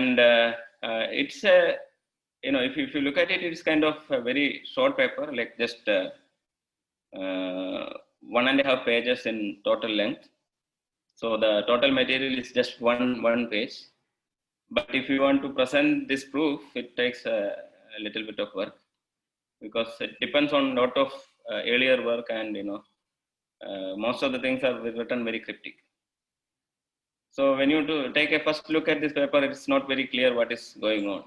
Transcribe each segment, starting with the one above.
and it's a, if you look at it, it's kind of a very short paper, like just 1.5 pages in total length. So the total material is just one page. But if you want to present this proof, it takes a little bit of work, because it depends on a lot of earlier work, and most of the things are written very cryptic. So when you take a first look at this paper, it's not very clear what is going on.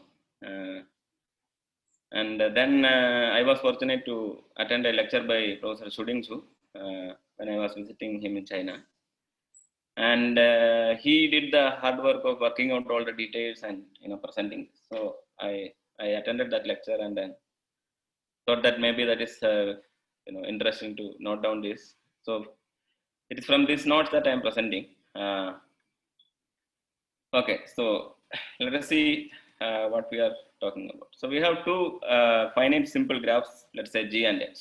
And then I was fortunate to attend a lecture by Professor Shuding Su when I was visiting him in China. And he did the hard work of working out all the details and presenting. So I attended that lecture, and then thought that maybe that is interesting to note down this. So it is from these notes that I am presenting. Okay, so let us see what we are talking about. So we have two finite simple graphs, let's say G and H.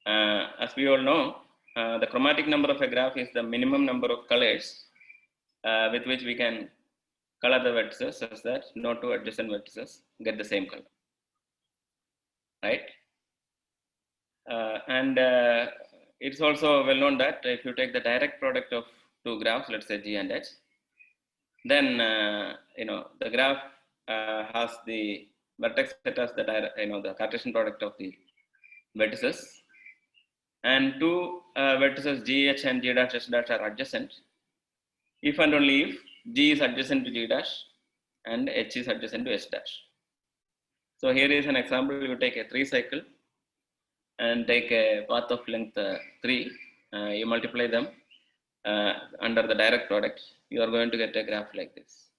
As we all know, the chromatic number of a graph is the minimum number of colors with which we can color the vertices such that no two adjacent vertices get the same color, right? And it's also well known that if you take the direct product of two graphs, let's say G and H, then the graph has the vertex set as the the Cartesian product of the vertices, and two vertices GH and G dash H dash are adjacent if and only if G is adjacent to G dash and H is adjacent to H dash. So here is an example. You take a 3 cycle and take a path of length 3, you multiply them under the direct product, you are going to get a graph like this.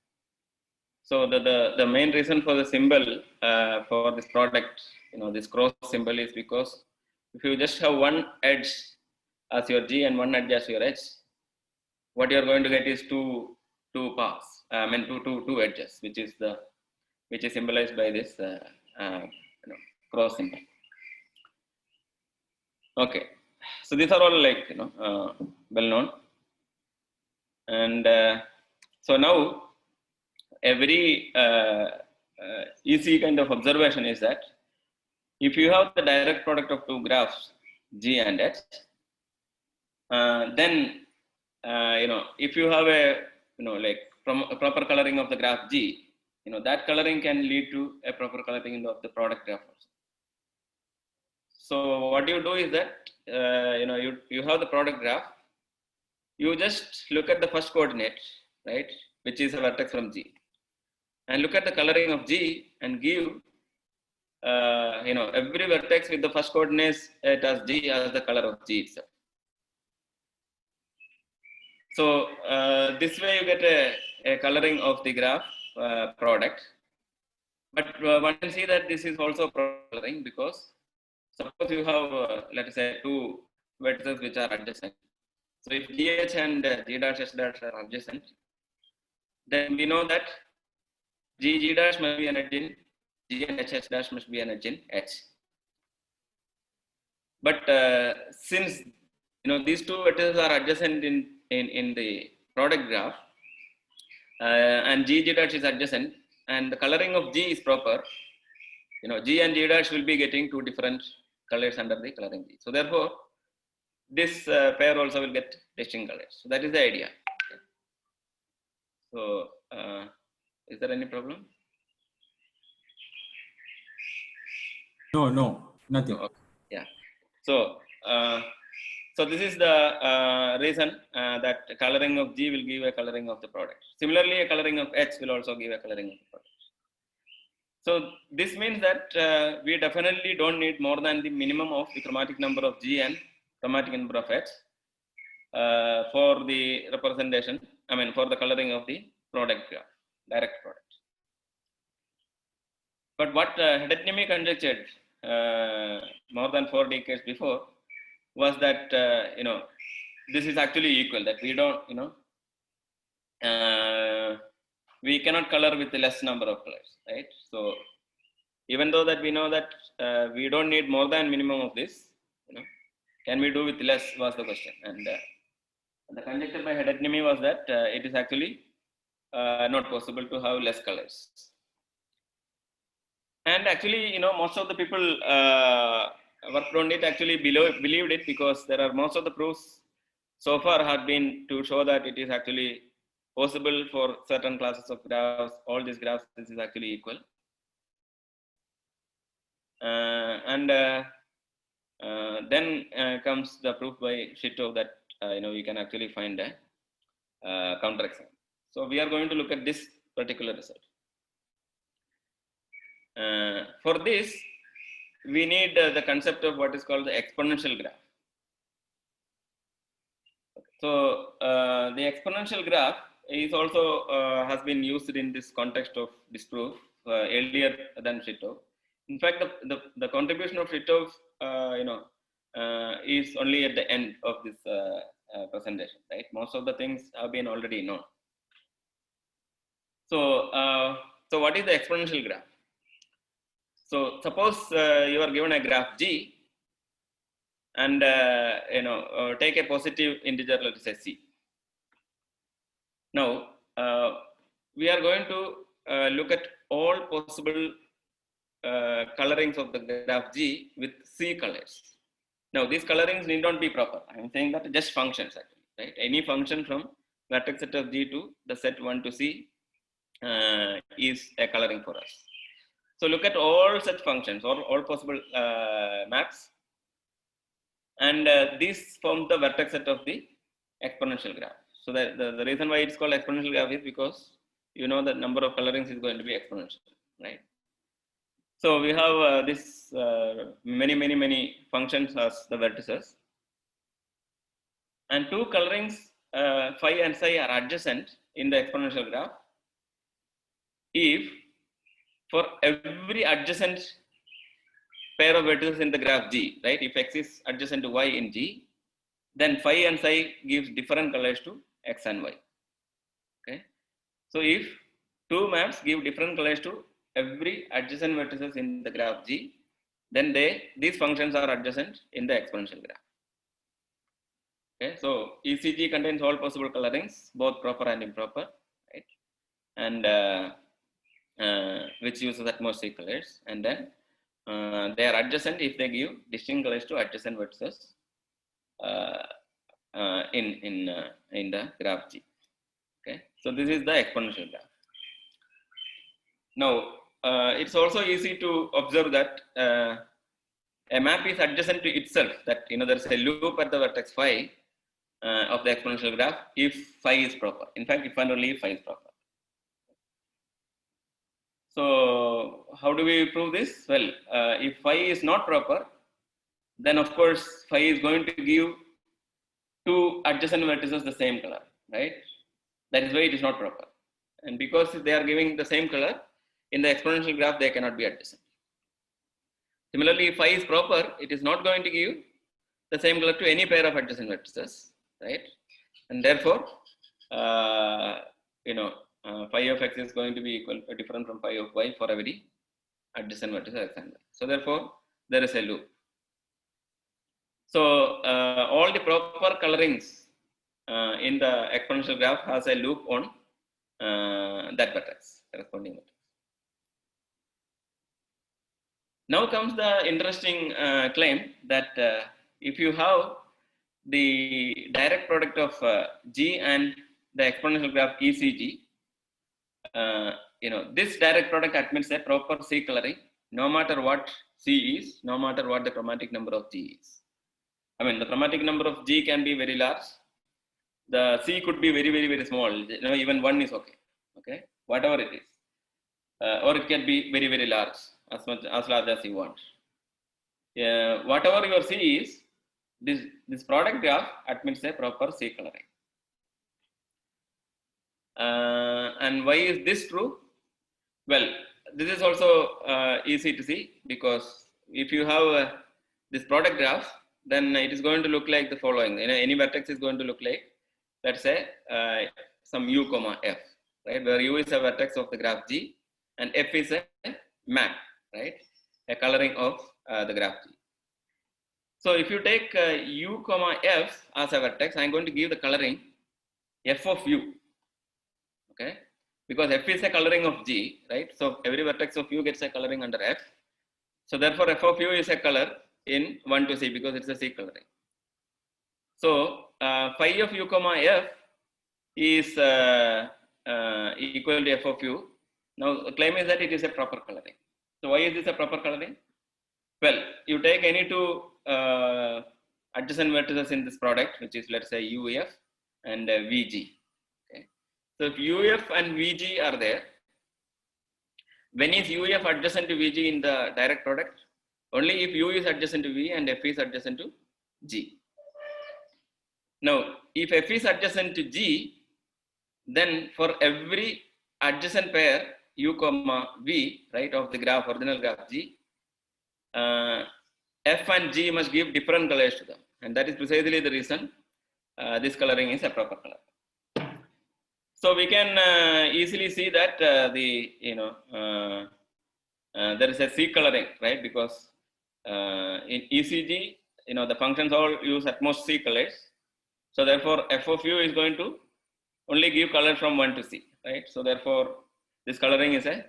So the main reason for the symbol for this product, this cross symbol, is because if you just have one edge as your G and one edge as your H, what you are going to get is two paths. Two edges, which is symbolized by this cross symbol. Okay, so these are all like well known, and so now a very easy kind of observation is that if you have the direct product of two graphs G and H, then if you have a from a proper coloring of the graph G, that coloring can lead to a proper coloring of the product graph also. So what you do is that you have the product graph. You just look at the first coordinate, right, which is a vertex from G, and look at the coloring of G and give every vertex with the first coordinates as G as the color of G itself. So this way you get a coloring of the graph product. But one can see that this is also coloring, because suppose you have let us say two vertices which are adjacent. So if GH and G dash H dash are adjacent, then we know that G dash must be an edge in G and H dash must be an edge in H. But since these two vertices are adjacent in the product graph, and G dash is adjacent, and the coloring of G is proper, G and G dash will be getting two different colors under the coloring G. So therefore, this pair also will get distinct colors. So that is the idea. Okay. So is there any problem? No, nothing. Okay. Yeah. So so this is the reason that coloring of G will give a coloring of the product. Similarly, a coloring of H will also give a coloring of the product. So this means that we definitely don't need more than the minimum of the chromatic number of G and chromatic number of H for the representation, for the coloring of the product graph, direct product. But what Hedetnimi conjectured more than 4 decades before was that this is actually equal, that we don't we cannot color with less number of colors, right? So even though that we know that we don't need more than minimum of this, can we do with less was the question. And the conjecture by Hedetnimi was that it is actually not possible to have less colors. And actually, most of the people worked on it actually believed it, because there are most of the proofs so far have been to show that it is actually possible for certain classes of graphs, all these graphs, this is actually equal. Then comes the proof by Shito that you can actually find a counterexample. So we are going to look at this particular result. For this, we need the concept of what is called the exponential graph. So the exponential graph is also has been used in this context of this proof earlier than Shito. In fact, the contribution of Shito, is only at the end of this presentation, right? Most of the things have been already known. So, so what is the exponential graph? So suppose you are given a graph G, and take a positive integer, let's say C. Now we are going to look at all possible colorings of the graph G with C colors. Now these colorings need not be proper. I am saying that just functions actually, right? Any function from vertex set of G to the set 1 to C is a coloring for us. So look at all such functions or all possible maps, and these form the vertex set of the exponential graph. So the reason why it's called exponential graph is because the number of colorings is going to be exponential, right? So we have this many functions as the vertices, and two colorings phi and psi are adjacent in the exponential graph if for every adjacent pair of vertices in the graph G, right? If X is adjacent to Y in G, then phi and psi gives different colors to X and Y. Okay. So if two maps give different colors to every adjacent vertices in the graph G, then these functions are adjacent in the exponential graph. Okay. So ECG contains all possible colorings, both proper and improper, right? And which uses atmospheric colors, and then they are adjacent if they give distinct colors to adjacent vertices in the graph G. Okay, so this is the exponential graph. Now it's also easy to observe that a map is adjacent to itself. That there is a loop at the vertex phi of the exponential graph if phi is proper. In fact, if and only if phi is proper. So how do we prove this? Well, if phi is not proper, then of course phi is going to give two adjacent vertices the same color, right? That is why it is not proper. And because they are giving the same color, in the exponential graph they cannot be adjacent. Similarly, if phi is proper, it is not going to give the same color to any pair of adjacent vertices, right? And therefore, phi of X is going to be different from phi of Y for every adjacent vertex X and Y. So therefore, there is a loop. So all the proper colorings in the exponential graph has a loop on that vertex, corresponding vertex. Now comes the interesting claim that if you have the direct product of G and the exponential graph ECG, this direct product admits a proper C coloring, no matter what C is, no matter what the chromatic number of G is. I mean, the chromatic number of G can be very large. The C could be very small. Even 1 is okay. Okay, whatever it is, or it can be very large, as large as you want. Whatever your C is, this product graph admits a proper C coloring. And why is this true? Well, this is also easy to see, because if you have this product graph, then it is going to look like the following. Any vertex is going to look like, let's say, some U comma F, right? Where U is a vertex of the graph G and F is a map, right? A coloring of the graph G. So if you take U comma F as a vertex, I'm going to give the coloring F of U. Okay. because F is a coloring of G, right? So every vertex of U gets a coloring under F. So therefore, F of U is a color in 1 to C because it's a C coloring. So phi of U comma F is equal to F of U. Now the claim is that it is a proper coloring. So why is this a proper coloring? Well, you take any two adjacent vertices in this product, which is, let's say, UF and VG. Okay. So if UF and VG are there, when is UF adjacent to VG in the direct product? Only if U is adjacent to V and F is adjacent to G. Now, if F is adjacent to G, then for every adjacent pair U comma V, right, of the graph, original graph G, F and G must give different colors to them, and that is precisely the reason this coloring is a proper color. So we can easily see that there is a C coloring, right? Because in ECG, the functions all use at most C colors. So therefore, F of U is going to only give color from 1 to C, right? So therefore, this coloring is a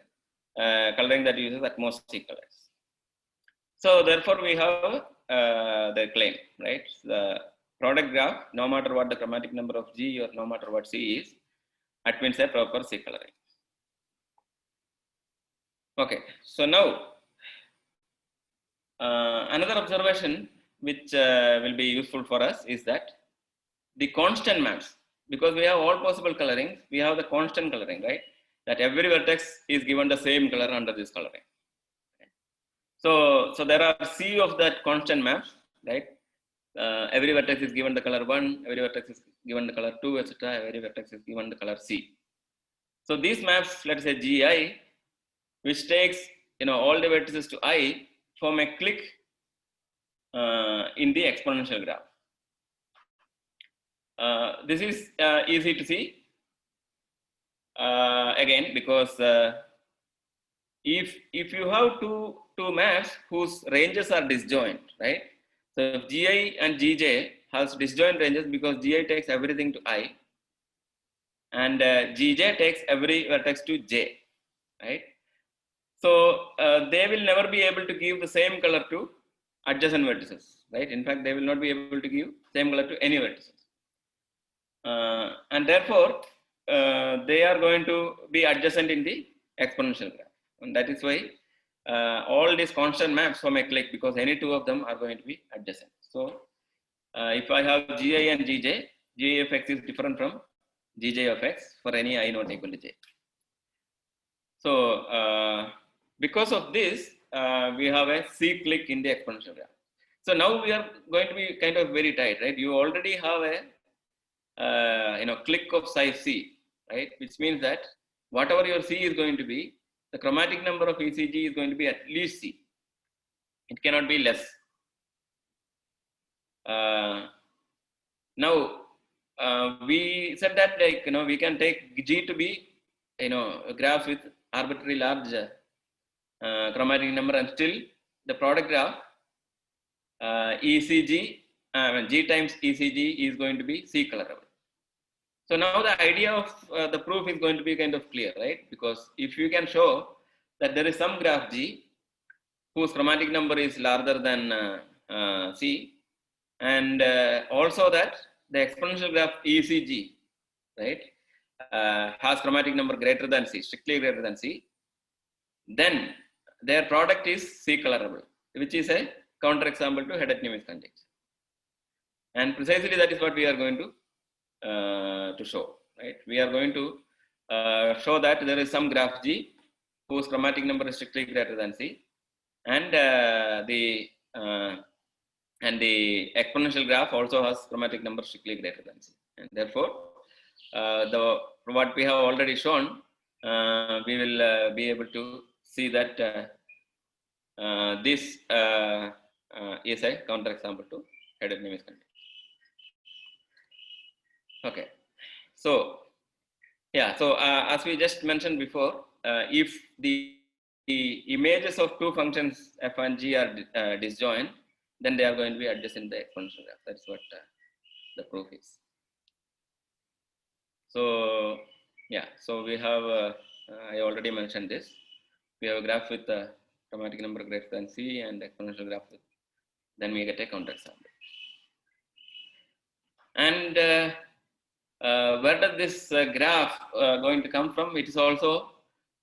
coloring that uses at most C colors. So therefore, we have the claim, right? The product graph, no matter what the chromatic number of G or no matter what C is, that means a proper C coloring. Okay, so now another observation which will be useful for us is that the constant maps, because we have all possible colorings, we have the constant coloring, right? That every vertex is given the same color under this coloring. So there are C of that constant maps, right? Every vertex is given the color 1, every vertex is given the color 2, etc. Every vertex is given the color C. So these maps, let's say GI, which takes all the vertices to I, form a clique in the exponential graph. This is easy to see again, because if you have two maps whose ranges are disjoint, right? So if GI and GJ has disjoint ranges because GI takes everything to I and GJ takes every vertex to J, right? So they will never be able to give the same color to adjacent vertices, right? In fact, they will not be able to give same color to any vertices. And therefore, they are going to be adjacent in the exponential graph. And that is why all these constant maps form a clique, because any two of them are going to be adjacent. So if I have GI and GJ, GI of X is different from GJ of X for any I not equal to J. So because of this, we have a C clique in the exponential graph. So now we are going to be kind of very tight, right? You already have a clique of size C, right? Which means that whatever your C is going to be, the chromatic number of ECG is going to be at least C. It cannot be less. Now we said that we can take G to be graphs with arbitrary large chromatic number, and still the product graph ECG G times ECG is going to be C colorable. So now the idea of the proof is going to be kind of clear, right? Because if you can show that there is some graph G whose chromatic number is larger than C, and also that the exponential graph ECG, right, has chromatic number greater than C, strictly greater than C, then their product is C colorable, which is a counterexample to heterogeneous conjecture. And precisely that is what we are going to show, right? We are going to show that there is some graph G whose chromatic number is strictly greater than C, and the exponential graph also has chromatic number strictly greater than C, and therefore what we have already shown, we will be able to see that this is a counterexample to heterogeneous conjecture. Okay, so yeah, so as we just mentioned before, if the images of two functions f and g are disjoint, then they are going to be adjacent in the exponential graph. That's what the proof is. So Yeah, so we have, I already mentioned this. We have a graph with a chromatic number greater than C and exponential graph with, then we get a counter example. And where does this graph going to come from? It is also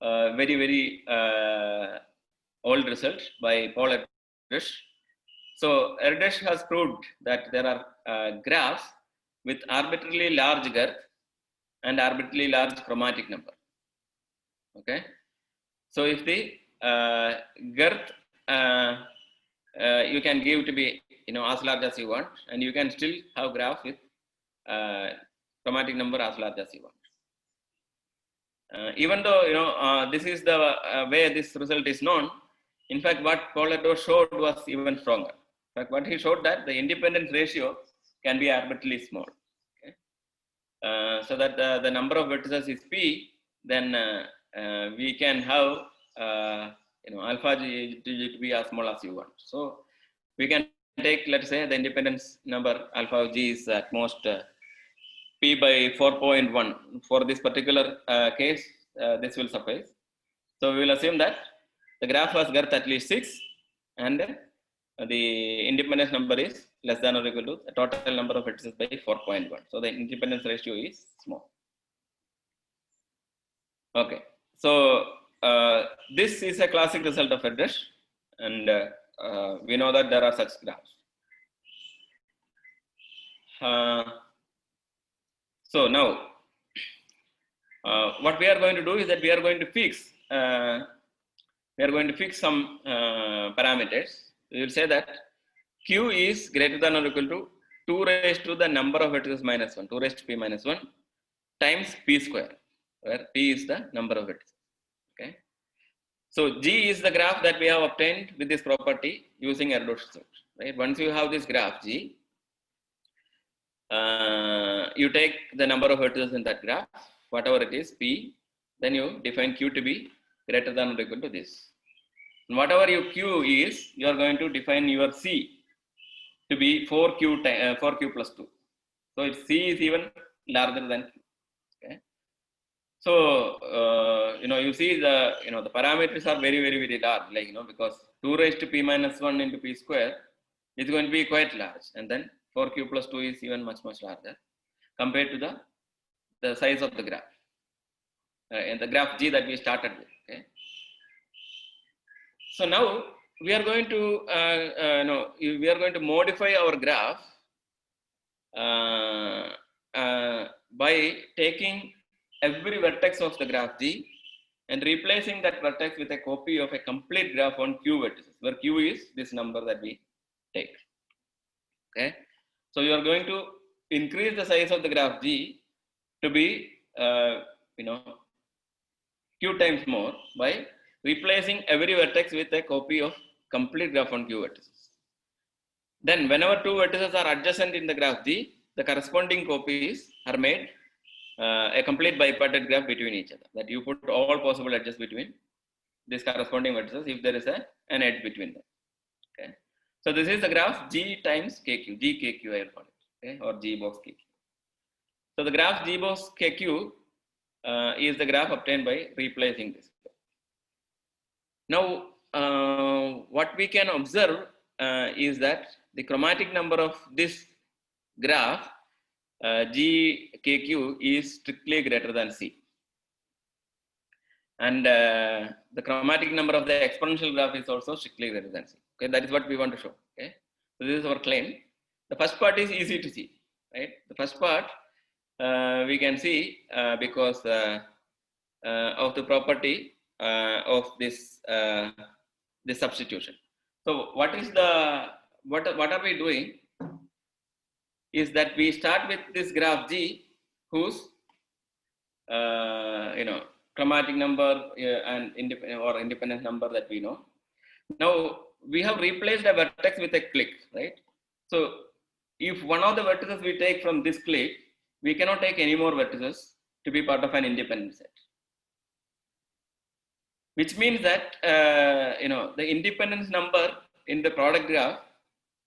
very, very old result by Paul Erdős. So Erdős has proved that there are graphs with arbitrarily large girth and arbitrarily large chromatic number. Okay, so if the girth you can give to be as large as you want, and you can still have graph with chromatic number as large as you want. Even though this is the way this result is known, in fact what Paul Erdős showed was even stronger. In fact, what he showed that the independence ratio can be arbitrarily small. Okay? So that the number of vertices is p, then we can have alpha g to be as small as you want. So we can take, let's say, the independence number alpha g is at most p by 4.1. For this particular case, this will suffice. So we will assume that the graph has girth at least 6, and the independence number is less than or equal to the total number of vertices by 4.1. So the independence ratio is small. Okay, so this is a classic result of Erdős, and we know that there are such graphs. So now what we are going to do is that we are going to fix some parameters. We will say that q is greater than or equal to 2 raised to the number of vertices minus 1, 2 raised to p minus 1 times p square, where p is the number of vertices. Okay, so g is the graph that we have obtained with this property using Erdős result. Right, once you have this graph g, you take the number of vertices in that graph, whatever it is, p, then you define q to be greater than or equal to this. And whatever your q is, you are going to define your c to be 4q plus 2. So if c is even larger than q. Okay. So you see the the parameters are very, very, very large, like because 2 raised to p minus 1 into p square is going to be quite large, and then 4q plus 2 is even much, much larger compared to the size of the graph and the graph g that we started with. Okay. So now we are going to modify our graph by taking every vertex of the graph g and replacing that vertex with a copy of a complete graph on q vertices, where q is this number that we take. Okay, so you are going to increase the size of the graph g to be q times more by replacing every vertex with a copy of complete graph on q vertices. Then whenever two vertices are adjacent in the graph g, the corresponding copies are made a complete bipartite graph between each other, that you put all possible edges between these corresponding vertices if there is an edge between them. Okay, so this is the graph g times kq, gkq I will call it, okay, or g box kq. So the graph g box kq is the graph obtained by replacing this. Now what we can observe is that the chromatic number of this graph gkq is strictly greater than c, and the chromatic number of the exponential graph is also strictly greater than c. Okay, that is what we want to show. Okay, so this is our claim. The first part is easy to see, right? The first part we can see because of the property of this substitution. So what are we doing is that we start with this graph g, whose chromatic number and independent number that we know. Now we have replaced a vertex with a clique, right? So if one of the vertices we take from this clique, we cannot take any more vertices to be part of an independent set, which means that the independence number in the product graph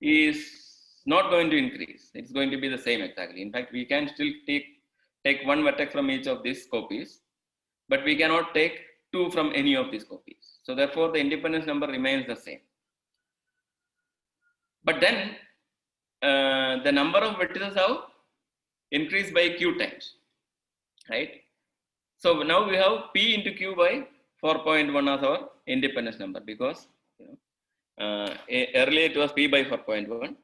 is not going to increase. It's going to be the same exactly. In fact, we can still take take one vertex from each of these copies, but we cannot take two from any of these copies. So therefore, the independence number remains the same. But then the number of vertices have increased by q times, right? So now we have p into q by 4.1 as our independence number, because earlier it was p by 4.1,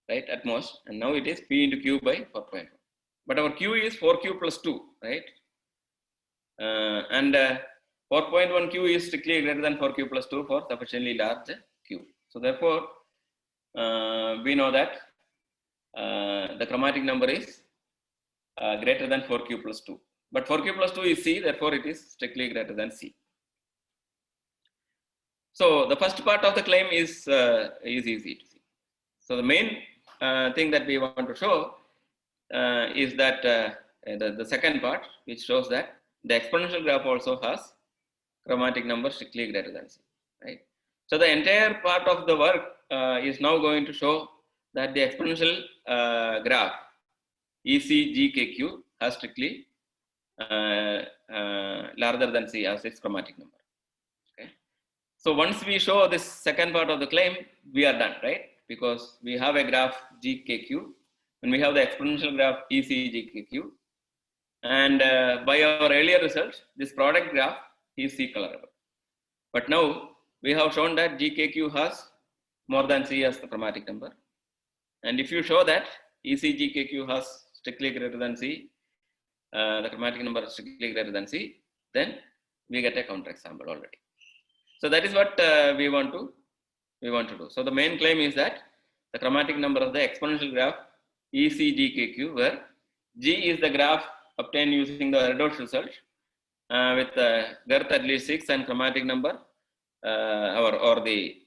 right, at most, and now it is p into q by 4.1. But our q is 4q plus 2, right? And 4.1 q is strictly greater than 4q plus 2 for sufficiently large q. So therefore, we know that the chromatic number is greater than 4q plus 2. But 4q plus 2 is C, therefore it is strictly greater than C. So the first part of the claim is easy to see. So the main thing that we want to show is that the second part, which shows that the exponential graph also has chromatic number strictly greater than C, right? So the entire part of the work is now going to show that the exponential graph ECGKQ has strictly larger than C as its chromatic number. Okay. So once we show this second part of the claim, we are done, right? Because we have a graph GKQ and we have the exponential graph ECGKQ, and by our earlier results, this product graph is C colorable. But now we have shown that GKQ has more than C as the chromatic number, and if you show that ECGKQ has strictly greater than C, the chromatic number is strictly greater than C, then we get a counterexample already. So that is what we want to do. So the main claim is that the chromatic number of the exponential graph ECGKQ, where G is the graph obtained using the Erdos result with girth at least 6 and chromatic number or the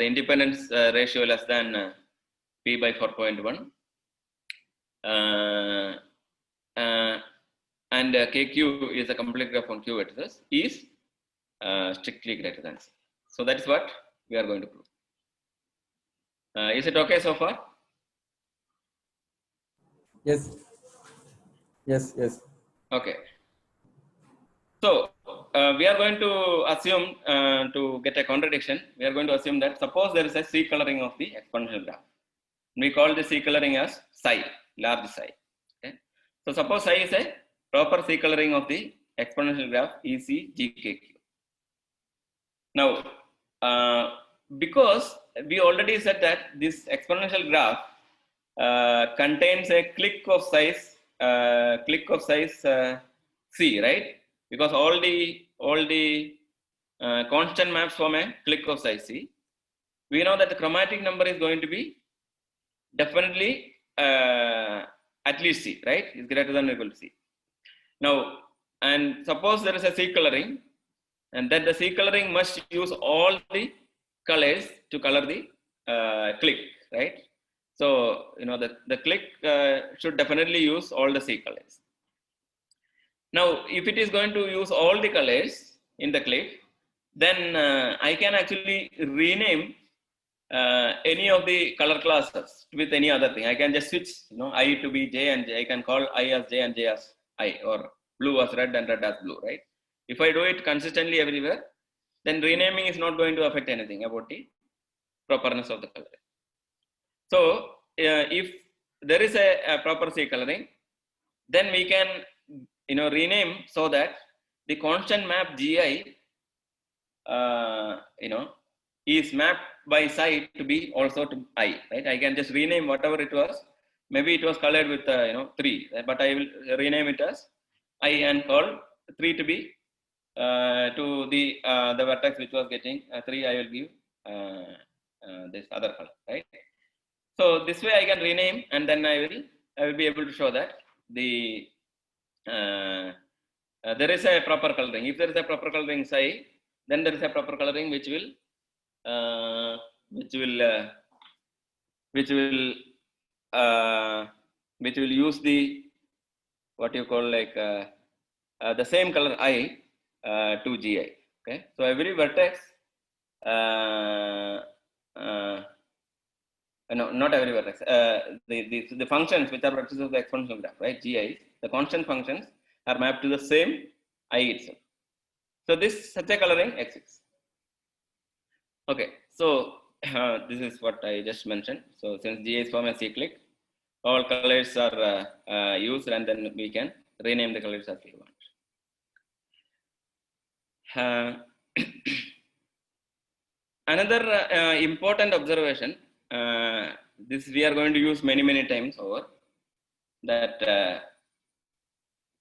independence ratio less than p by 4.1. And KQ is a complete graph on Q vertices is strictly greater than C. So that is what we are going to prove. Is it okay so far? Yes. Okay. So we are going to assume, to get a contradiction, we are going to assume that suppose there is a C coloring of the exponential graph. We call the C coloring as psi, large psi. Okay. So suppose psi is a proper C coloring of the exponential graph ECGKQ. Now, because we already said that this exponential graph contains a clique of size C, right? Because all the constant maps form a clique of size C. We know that the chromatic number is going to be definitely at least C, right? Is greater than or equal to C. Now, and suppose there is a C coloring, and then the C coloring must use all the colors to color the clique, right? So, the clique should definitely use all the C colors. Now, if it is going to use all the colors in the clique, then I can actually rename any of the color classes with any other thing. I can just switch, I to be J and J. I can call I as J and J as I, or blue as red and red as blue, right? If I do it consistently everywhere, then renaming is not going to affect anything about the properness of the color. So if there is a proper C coloring, then we can rename so that the constant map Gi is mapped by psi to be also to I, right? I can just rename whatever it was. Maybe it was colored with 3, but I will rename it as I and call 3 to be to the vertex which was getting 3. I will give this other color, right? So this way I can rename, and then I will be able to show that the there is a proper coloring. If there is a proper coloring psi, then there is a proper coloring which will use the what you call like the same color I to Gi. Okay, so every vertex, no, not every vertex. The functions which are vertices of the exponential graph, right? Gi, the constant functions are mapped to the same I itself. So this such a coloring exists. Okay, so this is what I just mentioned. So since GI is form a cyclic, all colors are used, and then we can rename the colors as we want. Another important observation, this we are going to use many times over, that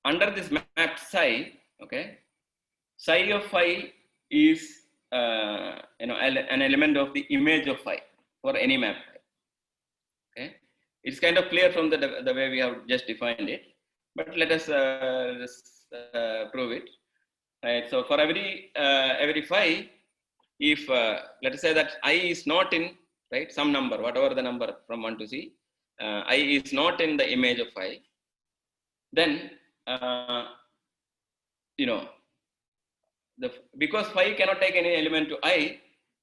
under this map psi, okay, psi of phi is an element of the image of phi for any map phi. Okay, it's kind of clear from the way we have just defined it, but let us prove it. Right. So for every phi, if let us say that I is not in, right, some number, whatever the number from 1 to c, I is not in the image of phi, then because phi cannot take any element to I,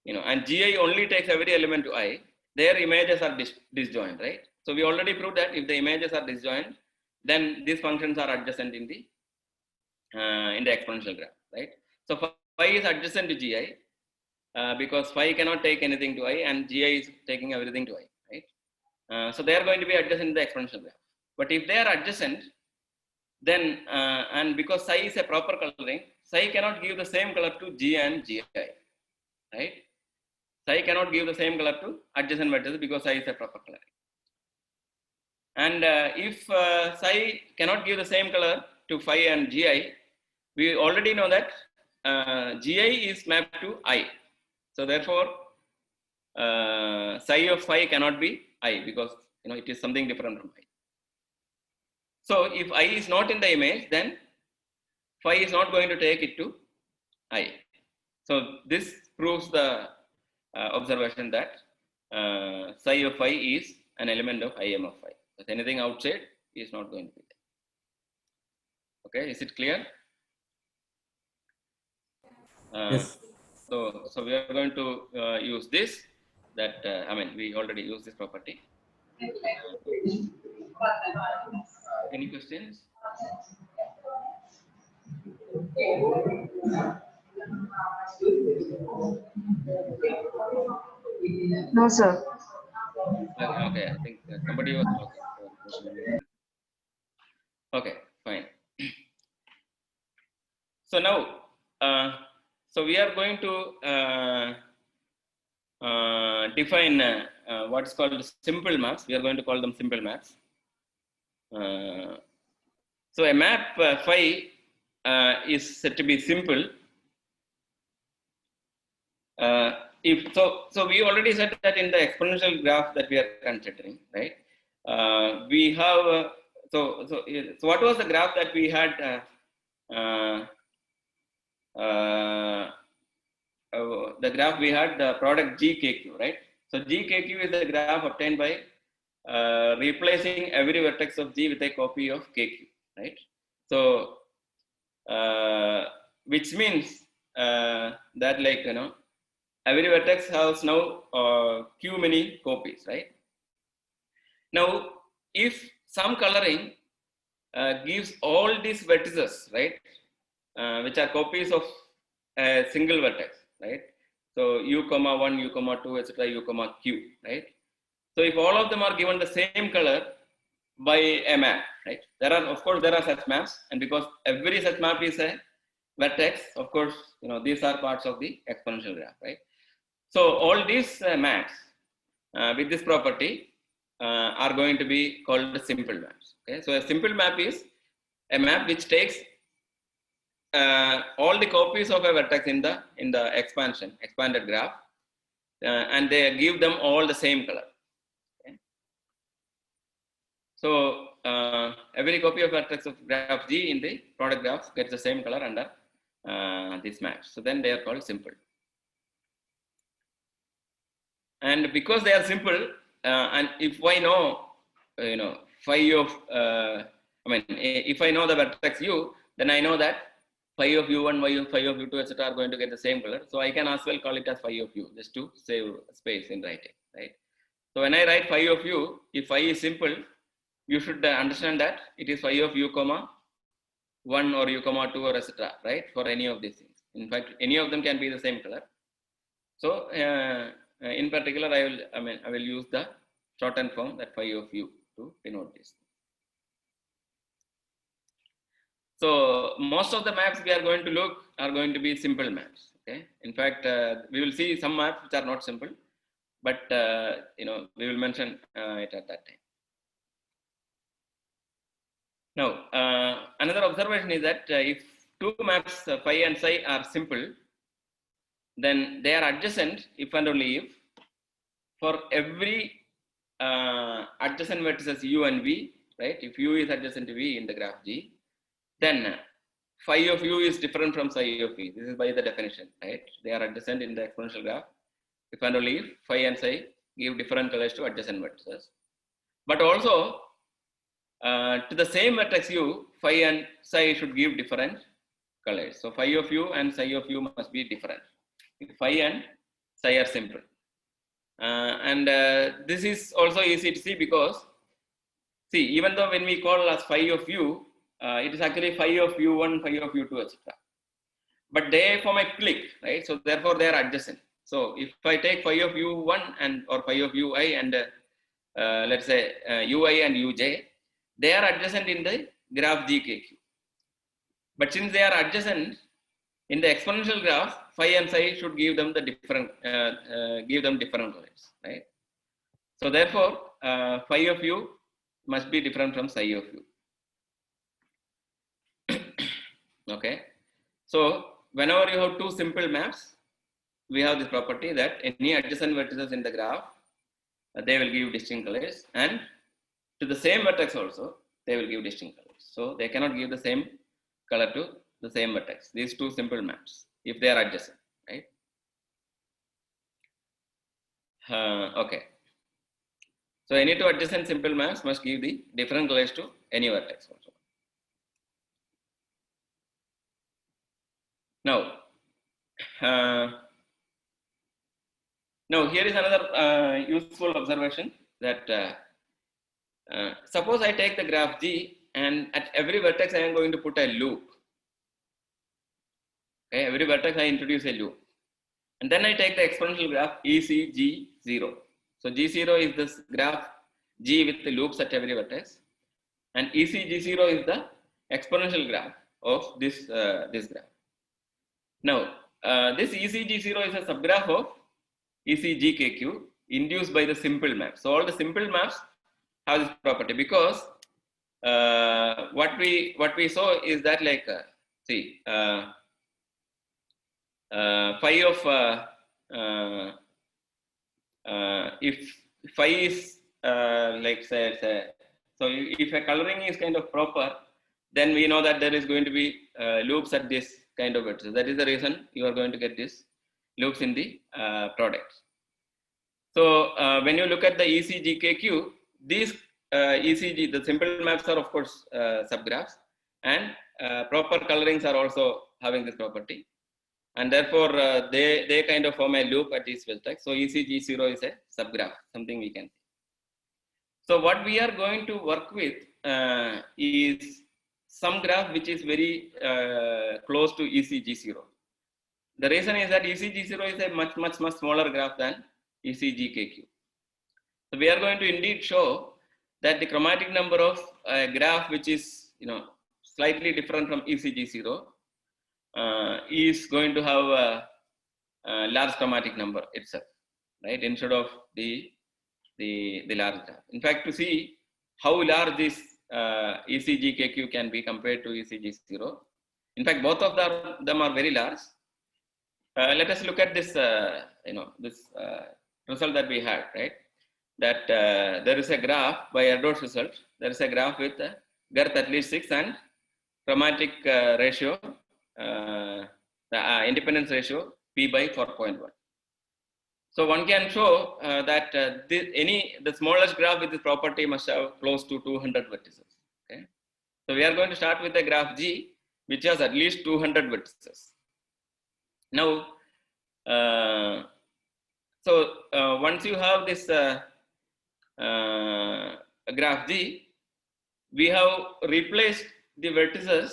and GI only takes every element to I, their images are disjoint, right? So we already proved that if the images are disjoint, then these functions are adjacent in the exponential graph, right? So phi is adjacent to GI because phi cannot take anything to I, and GI is taking everything to I, right? So they are going to be adjacent in the exponential graph. But if they are adjacent, then and because psi is a proper coloring, psi cannot give the same color to G and GI, right? Psi cannot give the same color to adjacent vertices because psi is a proper coloring. And if psi cannot give the same color to phi and GI, we already know that GI is mapped to I. So therefore, psi of phi cannot be I because it is something different from I. So if I is not in the image, then phi is not going to take it to I. So this proves the observation that psi of phi is an element of Im of phi. If anything outside is not going to be there. Okay, is it clear? Yes. So we are going to use this. That we already used this property. Any questions? No, sir. Okay, I think somebody was talking. Okay, fine. So now, so we are going to define what's called simple maps. We are going to call them simple maps. So a map phi is said to be simple if so we already said that in the exponential graph that we are considering, right? We have so what was the graph that we had the graph we had, the product GKQ, right? So GKQ is the graph obtained by replacing every vertex of G with a copy of KQ, right? So which means that, like, every vertex has now q many copies, right? Now, if some coloring gives all these vertices, right, which are copies of a single vertex, right? So u comma 1, u comma 2, etc., u comma q, right? So if all of them are given the same color by a map, right? There are such maps, and because every such map is a vertex, of course, these are parts of the exponential graph, right? So all these maps with this property are going to be called simple maps. Okay, so a simple map is a map which takes all the copies of a vertex in the expanded graph, and they give them all the same color. Okay? So every copy of vertex of graph G in the product graph gets the same color under this match. So then they are called simple. And because they are simple, and if I know, phi of, if I know the vertex u, then I know that phi of u1, phi of u2, etc. are going to get the same color. So I can as well call it as phi of u, just to save space in writing, right? So when I write phi of u, if phi is simple, you should understand that it is phi of u comma 1 or u comma 2 or etc., right, for any of these things. In fact, any of them can be the same color. So in particular, I will use the shortened form, that phi of u, to denote this. So most of the maps we are going to look are going to be simple maps. Okay. In fact, we will see some maps which are not simple, but we will mention it at that time. Now, another observation is that if two maps phi and psi are simple, then they are adjacent if and only if for every adjacent vertices u and v, right? If u is adjacent to v in the graph G, then phi of u is different from psi of v. This is by the definition, right? They are adjacent in the exponential graph if and only if phi and psi give different colors to adjacent vertices. But also to the same vertex u, phi and psi should give different colors. So phi of u and psi of u must be different if phi and psi are simple. This is also easy to see because, see, even though when we call as phi of u, it is actually phi of u1, phi of u2, etc. But they form a clique, right? So therefore they are adjacent. So if I take phi of u1 and or phi of ui and let's say ui and uj, they are adjacent in the graph GKQ. But since they are adjacent in the exponential graph, phi and psi should give them the different different colors, right? So therefore, phi of u must be different from psi of u. Okay. So whenever you have two simple maps, we have this property that any adjacent vertices in the graph, they will give distinct colors, and to the same vertex also, they will give distinct colors. So they cannot give the same color to the same vertex. These two simple maps, if they are adjacent, right? Okay. So any two adjacent simple maps must give the different colors to any vertex also. Now, now here is another useful observation that suppose I take the graph G and at every vertex I am going to put a loop. Okay, every vertex I introduce a loop. And then I take the exponential graph ECG0. So G0 is this graph G with the loops at every vertex. And ECG0 is the exponential graph of this graph. Now, this ECG0 is a subgraph of ECGKQ induced by the simple map. So all the simple maps have this property because what we saw is that, like, see, phi of if phi is like say so if a coloring is kind of proper, then we know that there is going to be loops at this kind of vertices. That is the reason you are going to get these loops in the product. So when you look at the ECGKQ, these ECG, the simple maps are of course subgraphs, and proper colorings are also having this property, and therefore they kind of form a loop at each vertex. So ECG0 is a subgraph, something we can see. So what we are going to work with is some graph which is very close to ECG0. The reason is that ECG0 is a much smaller graph than ECGKQ. So we are going to indeed show that the chromatic number of a graph which is slightly different from ECG0 is going to have a large chromatic number itself, right? Instead of the large graph. In fact, to see how large this ECGKQ can be compared to ECG0, in fact, both of them are very large. Let us look at this, this result that we had, right? That there is a graph by Erdos result. There is a graph with girth at least 6 and chromatic ratio, the independence ratio P by 4.1. So one can show that the smallest graph with this property must have close to 200 vertices. Okay, so we are going to start with a graph G which has at least 200 vertices. Now, once you have this graph G, we have replaced the vertices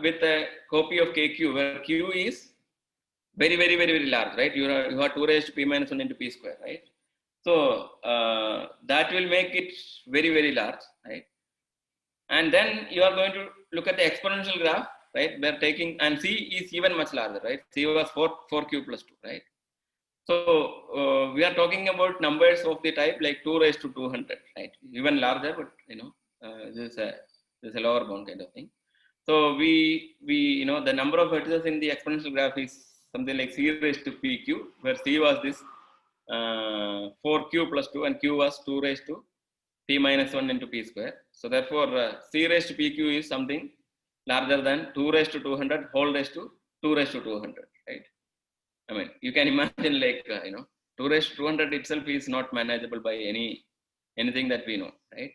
with a copy of KQ, where Q is very, very, very, very large, right? You have 2 raised to p minus 1 into p square, right? So that will make it very, very large, right? And then you are going to look at the exponential graph, right? We're taking, and C is even much larger, right? C was 4q plus 2, right? So we are talking about numbers of the type like 2 raised to 200, right? Even larger, but this is a lower bound kind of thing. So we the number of vertices in the exponential graph is something like C raised to pq, where C was this 4q plus 2 and q was 2 raised to p minus 1 into p square. So therefore C raised to pq is something larger than 2 raised to 200 whole raised to 2 raised to 200, right? I mean, you can imagine like 2 raised to 200 itself is not manageable by anything that we know, right?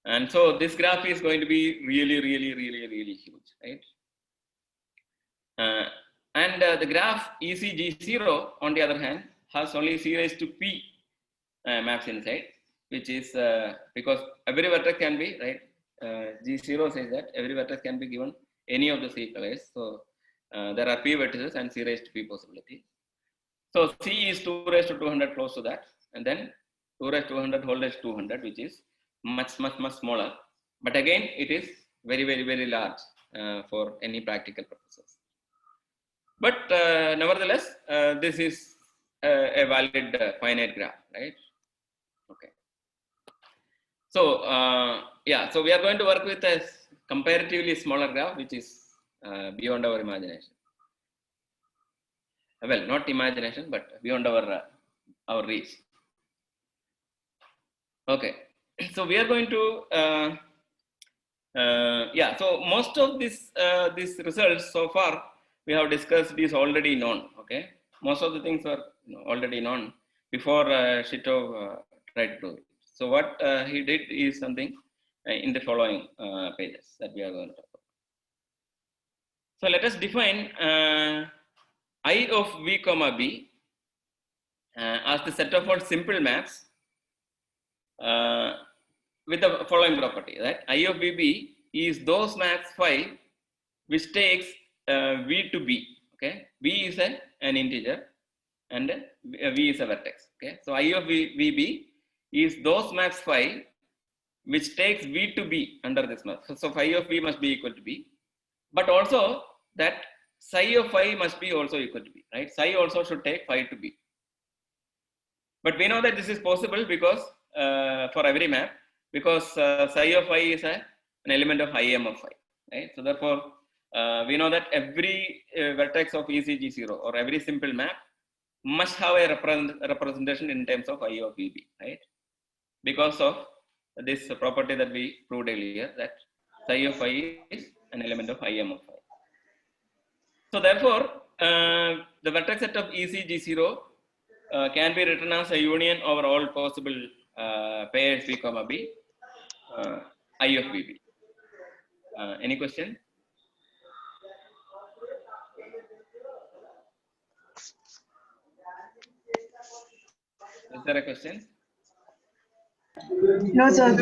And so this graph is going to be really, really, really, really huge, right? And the graph ECG0, on the other hand, has only C raised to P maps inside, which is because every vertex can be, right? G0 says that every vertex can be given any of the C colors. So there are P vertices and C raised to P possibilities. So C is 2 raised to 200 close to that, and then 2 raised to 200 whole raised to 200, which is much, much, much smaller. But again, it is very, very, very large for any practical purposes. But nevertheless, this is a valid finite graph, right? Okay. So yeah, so we are going to work with a comparatively smaller graph, which is beyond our imagination. Well, not imagination, but beyond our reach. Okay, so we are going to yeah. So most of these results so far we have discussed is already known. Okay, most of the things were already known before Shito tried to do it. So what he did is something in the following pages that we are going to talk about. So let us define I of v comma b as the set of all simple maps with the following property, that I of vb is those maps phi which takes v to b. Okay, v is an integer and v is a vertex. Okay, so I of vb is those maps phi which takes v to b under this map. So phi of v must be equal to b, but also that psi of phi must be also equal to b, right? Psi also should take phi to b. But we know that this is possible because for every map, because psi of phi is an element of Im of phi, right? So therefore, we know that every vertex of ECG0 or every simple map must have a representation in terms of I of VB, right? Because of this property that we proved earlier, that psi of phi is an element of Im of phi. So therefore, the vertex set of ECG0 can be written as a union over all possible pairs v comma b I of vb. Any question? Is there a question? No, sir.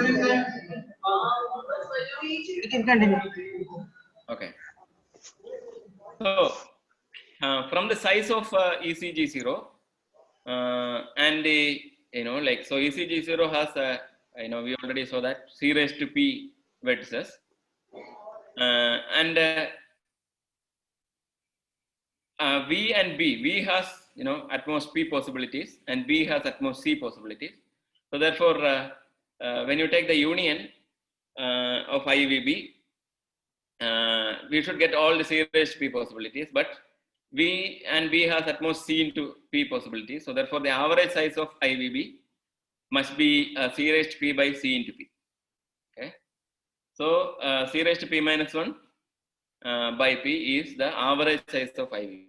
You can continue. Okay. So from the size of ECG0 and the like, so ECG0 has we already saw that C raised to P vertices and V and B. V has at most P possibilities and B has at most C possibilities. So therefore, when you take the union of IVB, we should get all the C raised to P possibilities, but V and B has at most C into P possibilities. So therefore, the average size of IVB must be C raised to P by C into P. Okay. So C raised to P minus 1 by P is the average size of IVB.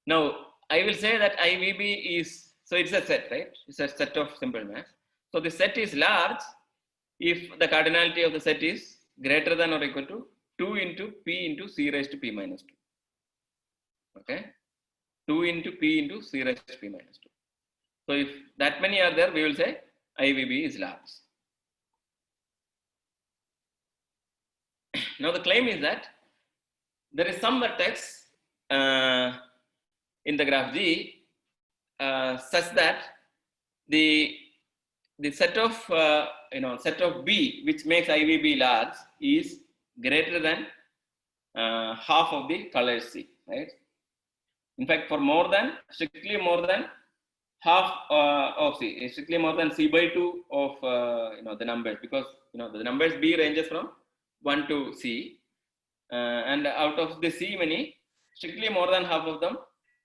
Now, I will say that IVB is, so it's a set, right? It's a set of simple maps. So the set is large if the cardinality of the set is greater than or equal to 2 into P into C raised to P minus 2. Okay, 2 into P into C raised to P minus 2. So if that many are there, we will say IVB is large. Now the claim is that there is some vertex in the graph G such that the set of set of B which makes IVB large is greater than half of the color C, right? In fact, for strictly more than half of C, strictly more than C by 2 of the numbers, because the numbers B ranges from 1 to C, and out of the C many, strictly more than half of them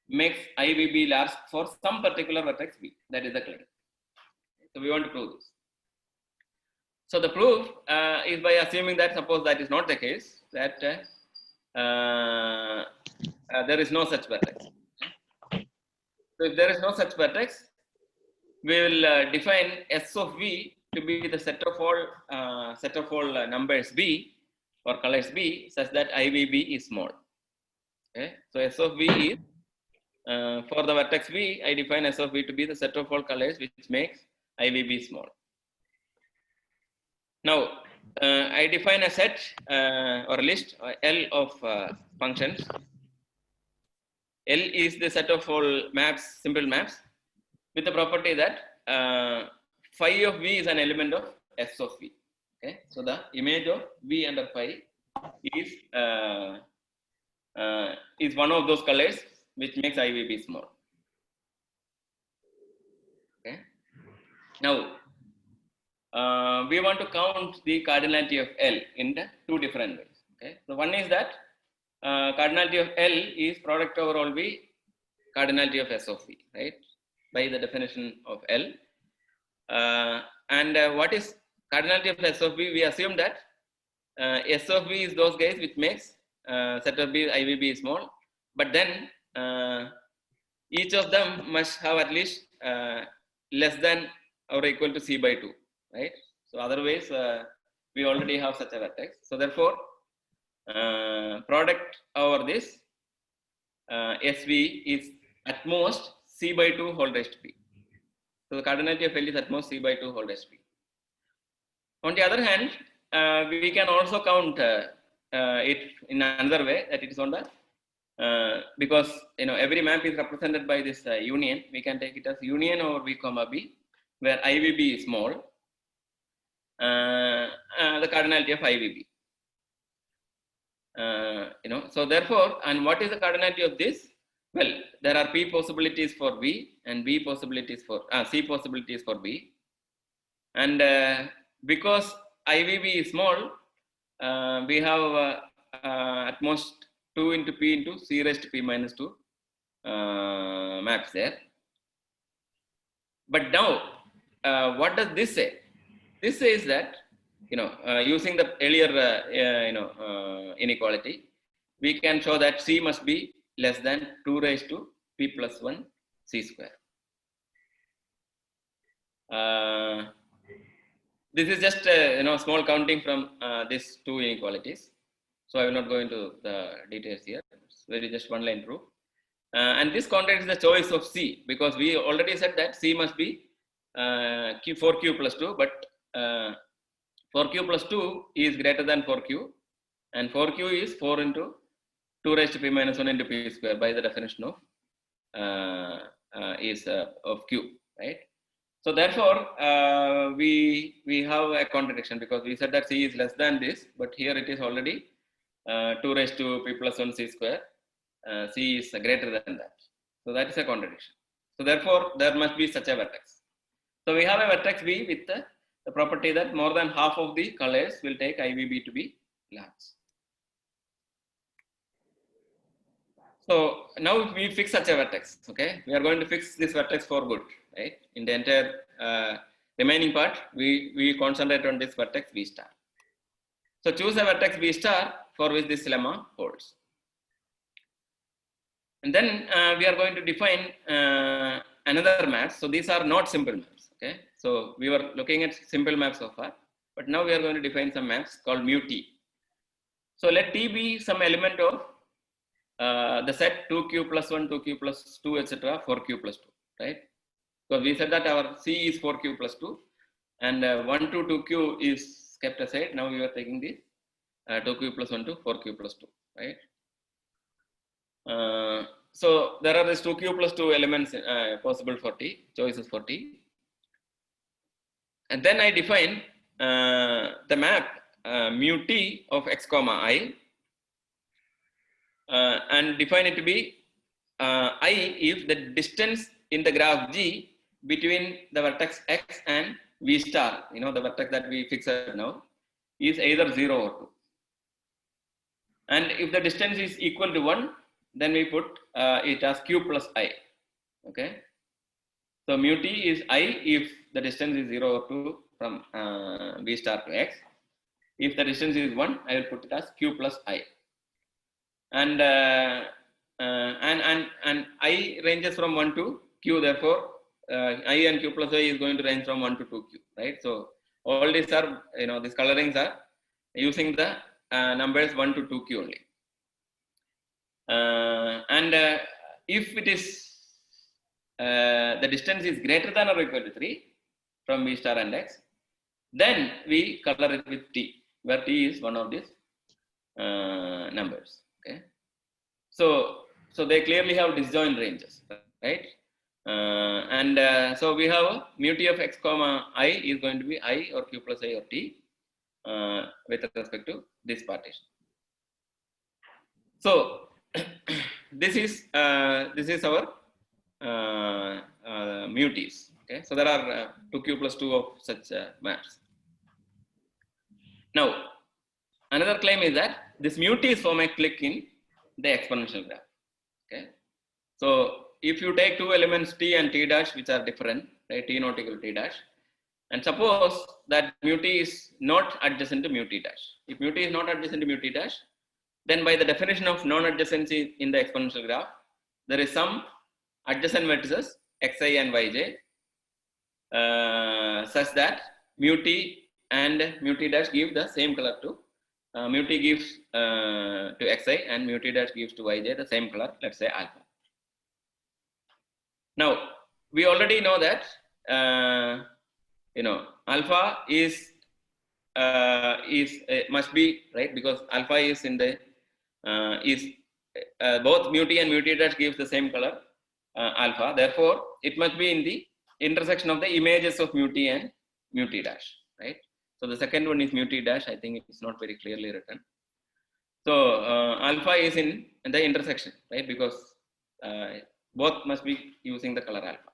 makes IVB large for some particular vertex B. That is the claim. So we want to prove this. So the proof is by assuming that, suppose that is not the case, that there is no such vertex. So if there is no such vertex, we will define S of V to be the set of all numbers B or colors B such that IVB is small. Okay, so S of V is for the vertex V, I define S of V to be the set of all colors which makes IVB small. Now, I define a set or a list L of functions. L is the set of all maps, simple maps, with the property that phi of V is an element of S of V. Okay, so the image of V under phi is one of those colors which makes IVB small. Okay. Now, we want to count the cardinality of L in two different ways. Okay, so one is that cardinality of L is product over all V, cardinality of S of V, right? By the definition of L. And what is cardinality of S of V? We assume that S of V is those guys which makes set of B IVB small, but then each of them must have at least less than or equal to C by 2, right? So otherwise we already have such a vertex. So therefore product over this SV is at most C by 2 whole raised to B. So the cardinality of L is at most C by 2 whole raised to B. On the other hand, we can also count it in another way, that it is on the because every map is represented by this union. We can take it as union over V comma B, where IVB is small, the cardinality of IVB. So therefore, and what is the cardinality of this? Well, there are P possibilities for V and B possibilities for C possibilities for B, and because IVB is small, we have at most 2 into P into C raised to P minus 2 maps there. But now, what does this say? This says that using the earlier inequality, we can show that C must be less than 2 raised to P plus 1 C square. This is just small counting from these two inequalities, so I will not go into the details here. It's very just one line proof, and this contradicts the choice of C, because we already said that C must be 4Q plus 2, but 4Q plus 2 is greater than 4Q, and 4Q is 4 into 2 raised to P minus 1 into P square by the definition of of Q, right? So therefore, we have a contradiction, because we said that C is less than this, but here it is already 2 raised to P plus 1 C square. C is greater than that. So that is a contradiction. So therefore, there must be such a vertex. So we have a vertex V with the property that more than half of the colors will take IVB to be large. So now we fix such a vertex. Okay, we are going to fix this vertex for good, right? In the entire remaining part, we concentrate on this vertex V star. So choose a vertex V star for which this lemma holds, and then we are going to define another maps. So these are not simple maps. Okay, so we were looking at simple maps so far, but now we are going to define some maps called mu T. So let T be some element of the set 2Q plus 1, 2Q plus 2, etc., 4Q plus 2, right? Because we said that our C is 4Q plus 2. and 1 to 2q is kept aside. Now we are taking this 2q plus 1 to 4q plus 2, right? So there are these 2q plus 2 elements possible for T, choices for T. And then I define the map mu T of x comma I and define it to be I if the distance in the graph G between the vertex x and V star, the vertex that we fixed now, is either 0 or 2. And if the distance is equal to 1, then we put it as q plus I. Okay. So mu T is I if the distance is 0 or 2 from V star to x. If the distance is 1, I will put it as q plus I. And I ranges from 1 to q, therefore I and q plus I is going to range from 1 to 2q, right? So all these are, these colorings are using the numbers 1 to 2q only. And if it is the distance is greater than or equal to 3 from V star and x, then we color it with T, where T is one of these numbers. Okay, so they clearly have disjoint ranges, right? So we have a mu T of x comma I is going to be I or q plus I or T with respect to this partition. So this is our mu T's. Okay, so there are 2q plus 2 of such maps. Now, another claim is that this mu T is form a clique in the exponential graph. Okay, so if you take two elements T and T dash which are different, right, T not equal to T dash, and suppose that mu T is not adjacent to mu T dash. If mu T is not adjacent to mu T dash, then by the definition of non-adjacency in the exponential graph, there is some adjacent vertices xi and yj such that mu T and mu T dash give the same color to mu T gives to xi and mu T dash gives to yj the same color, let's say alpha. Now we already know that alpha is must be right, because alpha is in the both mu T and mu T dash gives the same color alpha, therefore it must be in the intersection of the images of mu T and mu T dash, right? So the second one is mu T dash. I think it's not very clearly written. So alpha is in the intersection, right? Because both must be using the color alpha.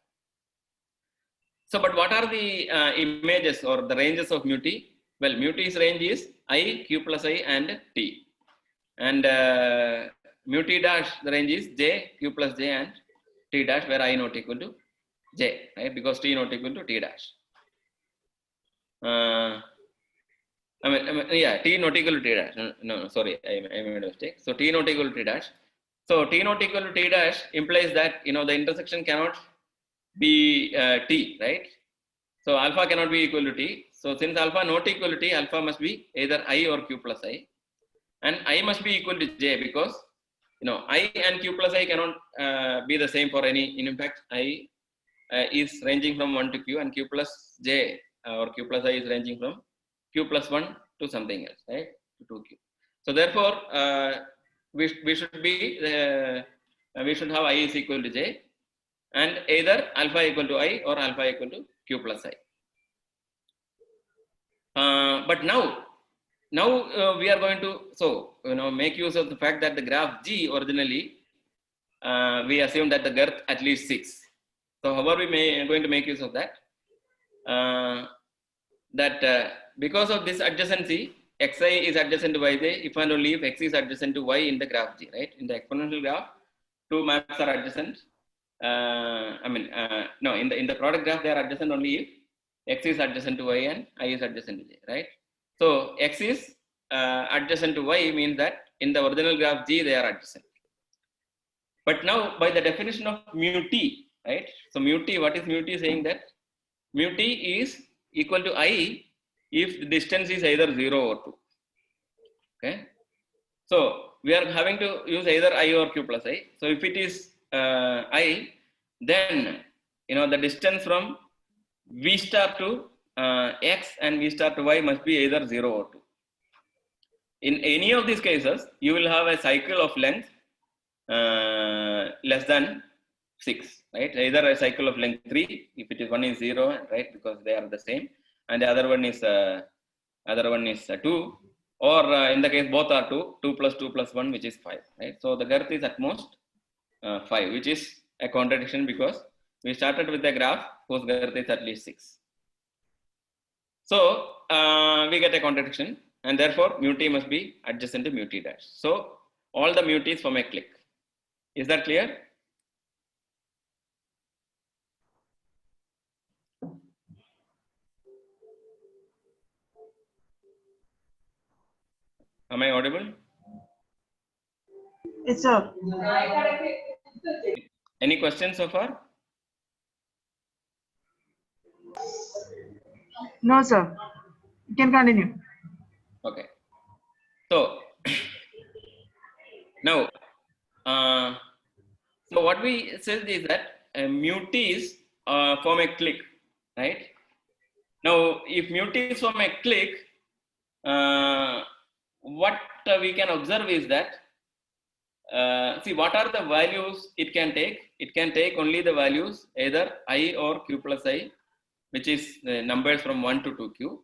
So, but what are the images or the ranges of mu T? Well, mu T's range is I, q plus I and T. And mu T dash, the range is J, q plus J and T dash, where I not equal to J, right? Because T not equal to T dash. T not equal to T dash. No, sorry, I made a mistake. So T not equal to T dash. So T not equal to T dash implies that the intersection cannot be T, right? So alpha cannot be equal to T. So since alpha not equal to T, alpha must be either I or q plus I, and I must be equal to J, because I and q plus I cannot be the same for any. In fact, I is ranging from 1 to q, and q plus J or q plus I is ranging from q plus 1 to something else, right? To 2q. So therefore, we should have I is equal to J, and either alpha equal to I or alpha equal to q plus I. But now we are going to make use of the fact that the graph G originally we assume that the girth at least 6. So how are we going to make use of that? Because of this adjacency, xi is adjacent to yj if and only if x is adjacent to y in the graph G, right? In the exponential graph, two maps are adjacent. No, in the product graph they are adjacent only if x is adjacent to y and I is adjacent to j, right? So x is adjacent to y means that in the original graph G they are adjacent. But now by the definition of mu T, right? So mu T, what is mu T saying? That mu T is equal to I if the distance is either 0 or 2. Okay. So we are having to use either I or q plus I. So if it is I, then the distance from V star to x and v star to y must be either 0 or 2. In any of these cases, you will have a cycle of length less than 6, right? Either a cycle of length 3, if it is one is 0, right, because they are the same, and the other one is 2, or in the case both are 2, 2 plus 2 plus 1, which is 5, right? So the girth is at most 5, which is a contradiction because we started with a graph whose girth is at least 6. So we get a contradiction, and therefore mu t must be adjacent to mu t dash. So all the mu t's form a clique. Is that clear? Am I audible? Yes, sir. Any questions so far? No, sir. You can continue. Okay. So now, so what we said is that mu t's form a clique, right? Now, if mu t's form a clique, what we can observe is that see, what are the values it can take? It can take only the values either I or q plus I, which is numbers from 1 to 2q,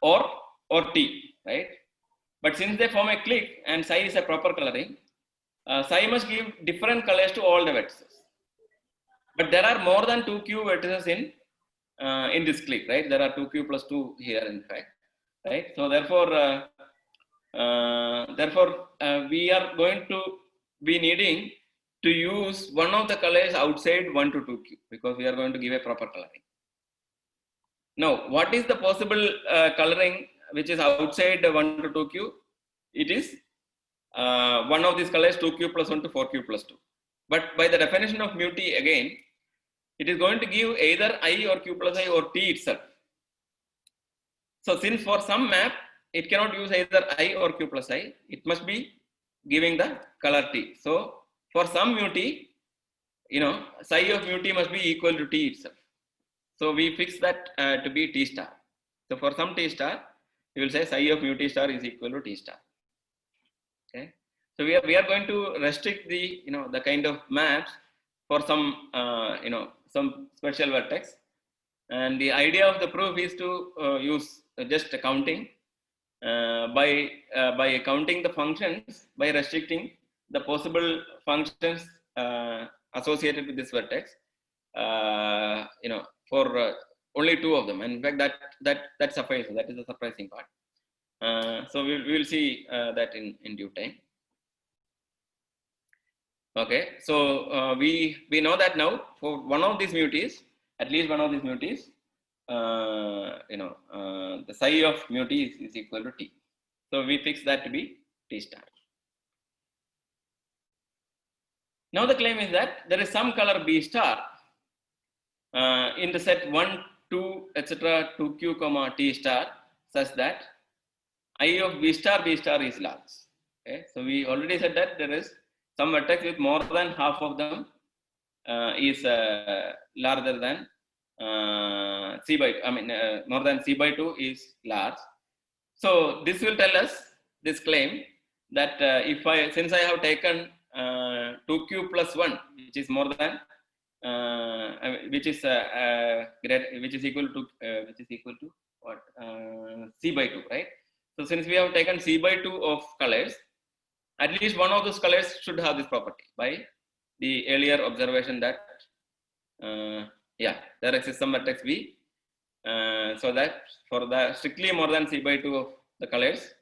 or t, right? But since they form a clique and psi is a proper coloring, psi must give different colors to all the vertices. But there are more than 2q vertices in this clique, right? There are 2q plus 2 here, in fact, right? So therefore, we are going to be needing to use one of the colors outside 1 to 2q because we are going to give a proper coloring. Now, what is the possible coloring which is outside 1 to 2q? It is one of these colors 2q plus 1 to 4q plus 2. But by the definition of mu t again, it is going to give either I or q plus I or t itself. So since for some map, it cannot use either I or q plus I, it must be giving the color t. So for some mu t, psi of mu t must be equal to t itself. So we fix that to be t star. So for some t star, you will say psi of mu t star is equal to t star. Okay. So we are going to restrict the the kind of maps for some some special vertex, and the idea of the proof is to use just counting by counting the functions, by restricting the possible functions associated with this vertex, for only 2 of them, and in fact that suffices. That is the surprising part. So we will see that in due time. Okay, so we know that now for one of these mu t's, at least one of these mu t's, the psi of mu t is equal to t. So we fix that to be t star. Now the claim is that there is some color b star in the set 1, 2, etc. 2q comma t star such that I of b star is large. Okay, so we already said that there is some vertex with more than half of them is larger than c by 2. I mean more than c by 2 is large. So this will tell us this claim that since I have taken 2q plus 1, which is more than which is equal to what c by 2, right? So since we have taken c by 2 of colors, at least one of those colors should have this property by the earlier observation that there exists some vertex b, so that for the strictly more than c by 2 of the colors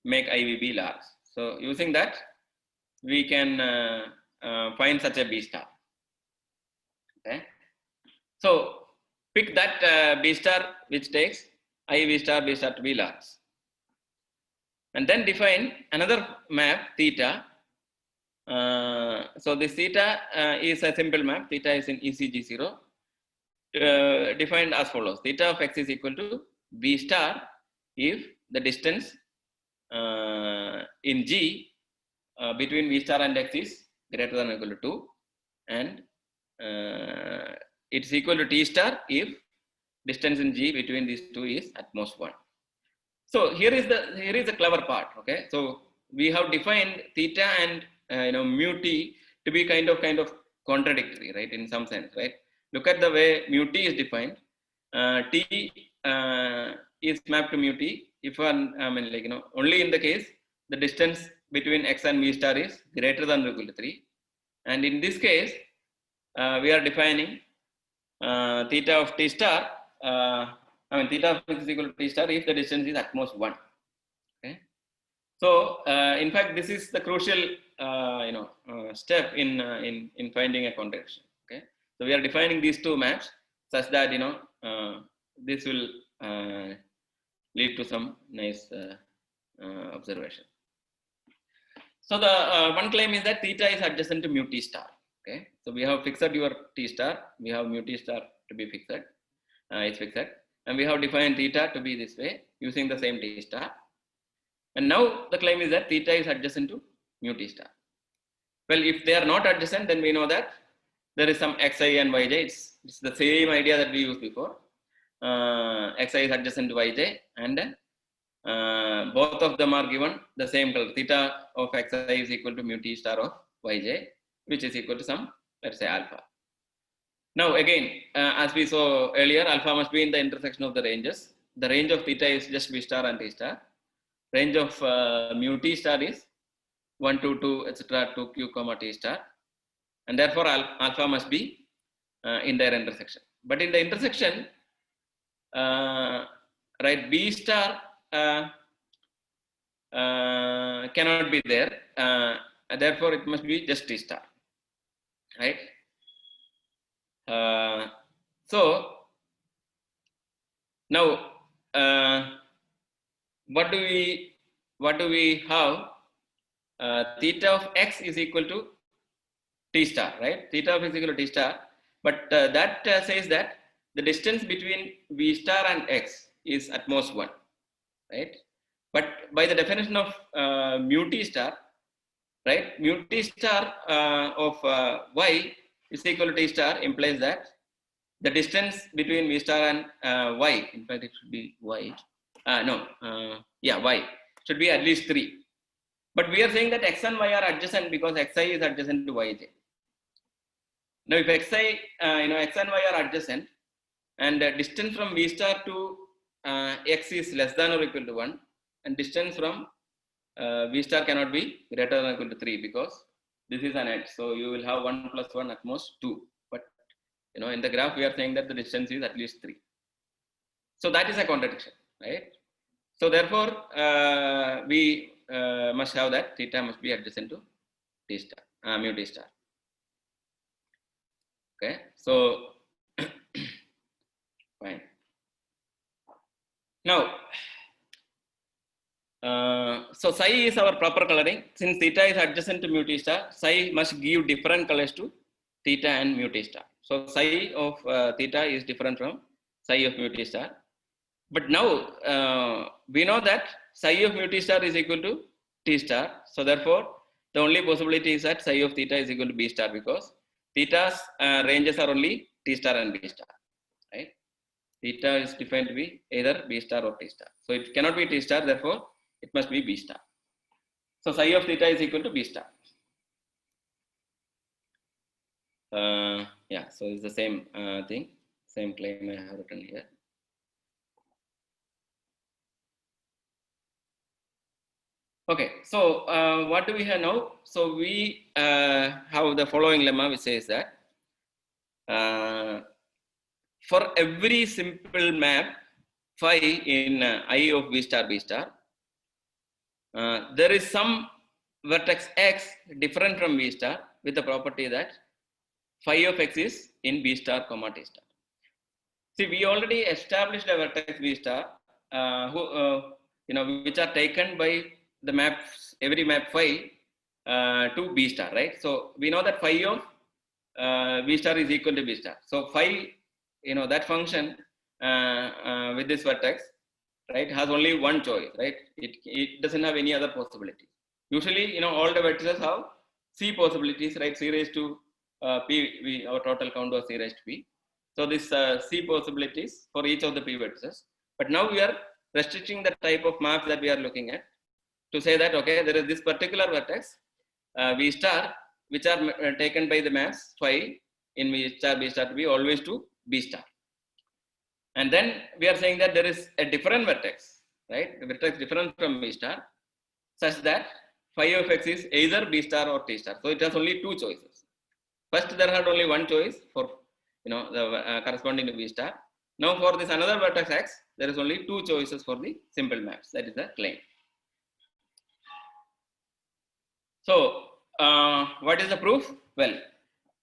make IVB large. So using that, we can find such a b star. Okay, so pick that b star which takes IV star b star to be large, and then define another map theta. So this theta is a simple map. Theta is in ECG0, defined as follows: theta of x is equal to b star if the distance in G between v star and x is greater than or equal to 2, and it's equal to t star if distance in G between these two is at most 1. So here is the clever part. Okay, so we have defined theta and mu t to be kind of contradictory, right? In some sense, right? Look at the way mu t is defined. T is mapped to mu t if only in the case the distance between x and v star is greater than or equal to 3, and in this case we are defining theta of t star. Theta of x is equal to t star if the distance is at most 1. Okay, so in fact this is the crucial step in finding a contradiction. Okay, so we are defining these two maps such that this will lead to some nice observation. So the one claim is that theta is adjacent to mu t star. Okay, so we have fixed your t star, we have mu t star to be fixed, it's fixed, and we have defined theta to be this way using the same t star. And now the claim is that theta is adjacent to mu t star. Well, if they are not adjacent, then we know that there is some xi and yj. It's the same idea that we used before. Xi is adjacent to yj, and both of them are given the same color. Theta of xi is equal to mu t star of yj, which is equal to some, let's say, alpha. Now again, as we saw earlier, alpha must be in the intersection of the ranges. The range of theta is just v star and t star. Range of mu t star is 1 to 2 etc. to q comma t star, and therefore alpha must be in their intersection. But in the intersection, right, b star cannot be there, therefore it must be just t star, right? So now what do we have? Theta of x is equal to t star, right? Theta of x is equal to t star, but that says that the distance between v star and x is at most 1, right? But by the definition of mu t star, right, mu t star of y is equal to t star implies that the distance between v star and y, in fact it should be y, y should be at least 3. But we are saying that x and y are adjacent because xi is adjacent to yj. Now if xi, x and y are adjacent, and distance from v star to x is less than or equal to 1, and distance from v star cannot be greater than or equal to 3 because this is an edge. So you will have 1 plus 1 at most 2. But in the graph we are saying that the distance is at least 3. So that is a contradiction, right? So therefore we must have that theta must be adjacent to t star, mu t star. Okay, so fine. Now, so psi is our proper coloring. Since theta is adjacent to mu t star, psi must give different colors to theta and mu t star. So psi of theta is different from psi of mu t star. But now we know that psi of mu t star is equal to t star. So therefore, the only possibility is that psi of theta is equal to b star because theta's ranges are only t star and b star, right? Theta is defined to be either b star or t star. So it cannot be t star, therefore it must be b star. So psi of theta is equal to b star. Yeah, so it's the same thing, same claim I have written here. Okay, so what do we have now? So we have the following lemma which says that for every simple map phi in I of v star b star, there is some vertex x different from v star with the property that phi of x is in b star comma t star. See, we already established a vertex v star which are taken by the maps, every map phi to b star, right? So we know that phi of v star is equal to b star. So phi, that function with this vertex, right, has only one choice, right? It doesn't have any other possibility. Usually, all the vertices have c possibilities, right? C raised to p, our total count was c raised to p. So this C possibilities for each of the p vertices. But now we are restricting the type of maps that we are looking at to say that, okay, there is this particular vertex V star, which are taken by the maps phi in V star B star to be always to B star. And then we are saying that there is a different vertex, right? The vertex different from V star, such that phi of x is either B star or T star. So it has only two choices. First, there had only one choice for the corresponding to V star. Now for this another vertex x, there is only two choices for the simple maps. That is the claim. So what is the proof? Well,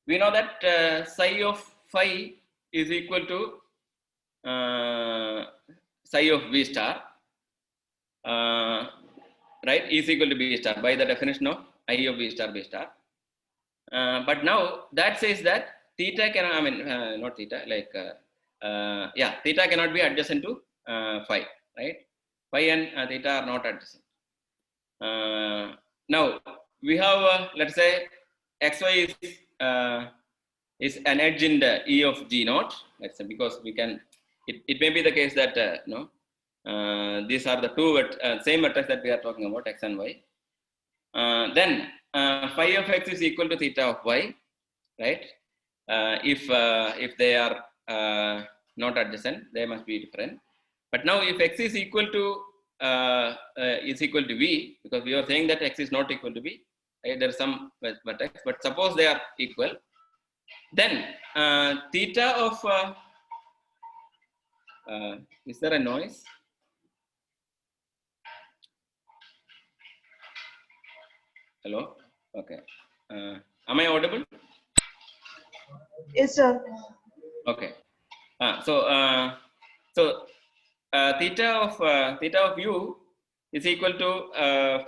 we know that psi of phi is equal to psi of V star, right, is equal to B star by the definition of I of V star B star. But now that says that theta cannot, I mean, not theta, like, yeah, theta cannot be adjacent to phi, right? Phi and theta are not adjacent. Now we have, let's say, xy is an edge in the E of G naught. Let's say, because we can, it may be the case that these are the two same vertex that we are talking about, x and y. Then phi of x is equal to theta of y, right? If they are not adjacent, they must be different. But now if x is equal to v, because we are saying that x is not equal to v, right? There is some vertex, but suppose they are equal, then theta of is there a noise? Hello. Okay. Am I audible? Yes, sir. Okay. So theta of u is equal to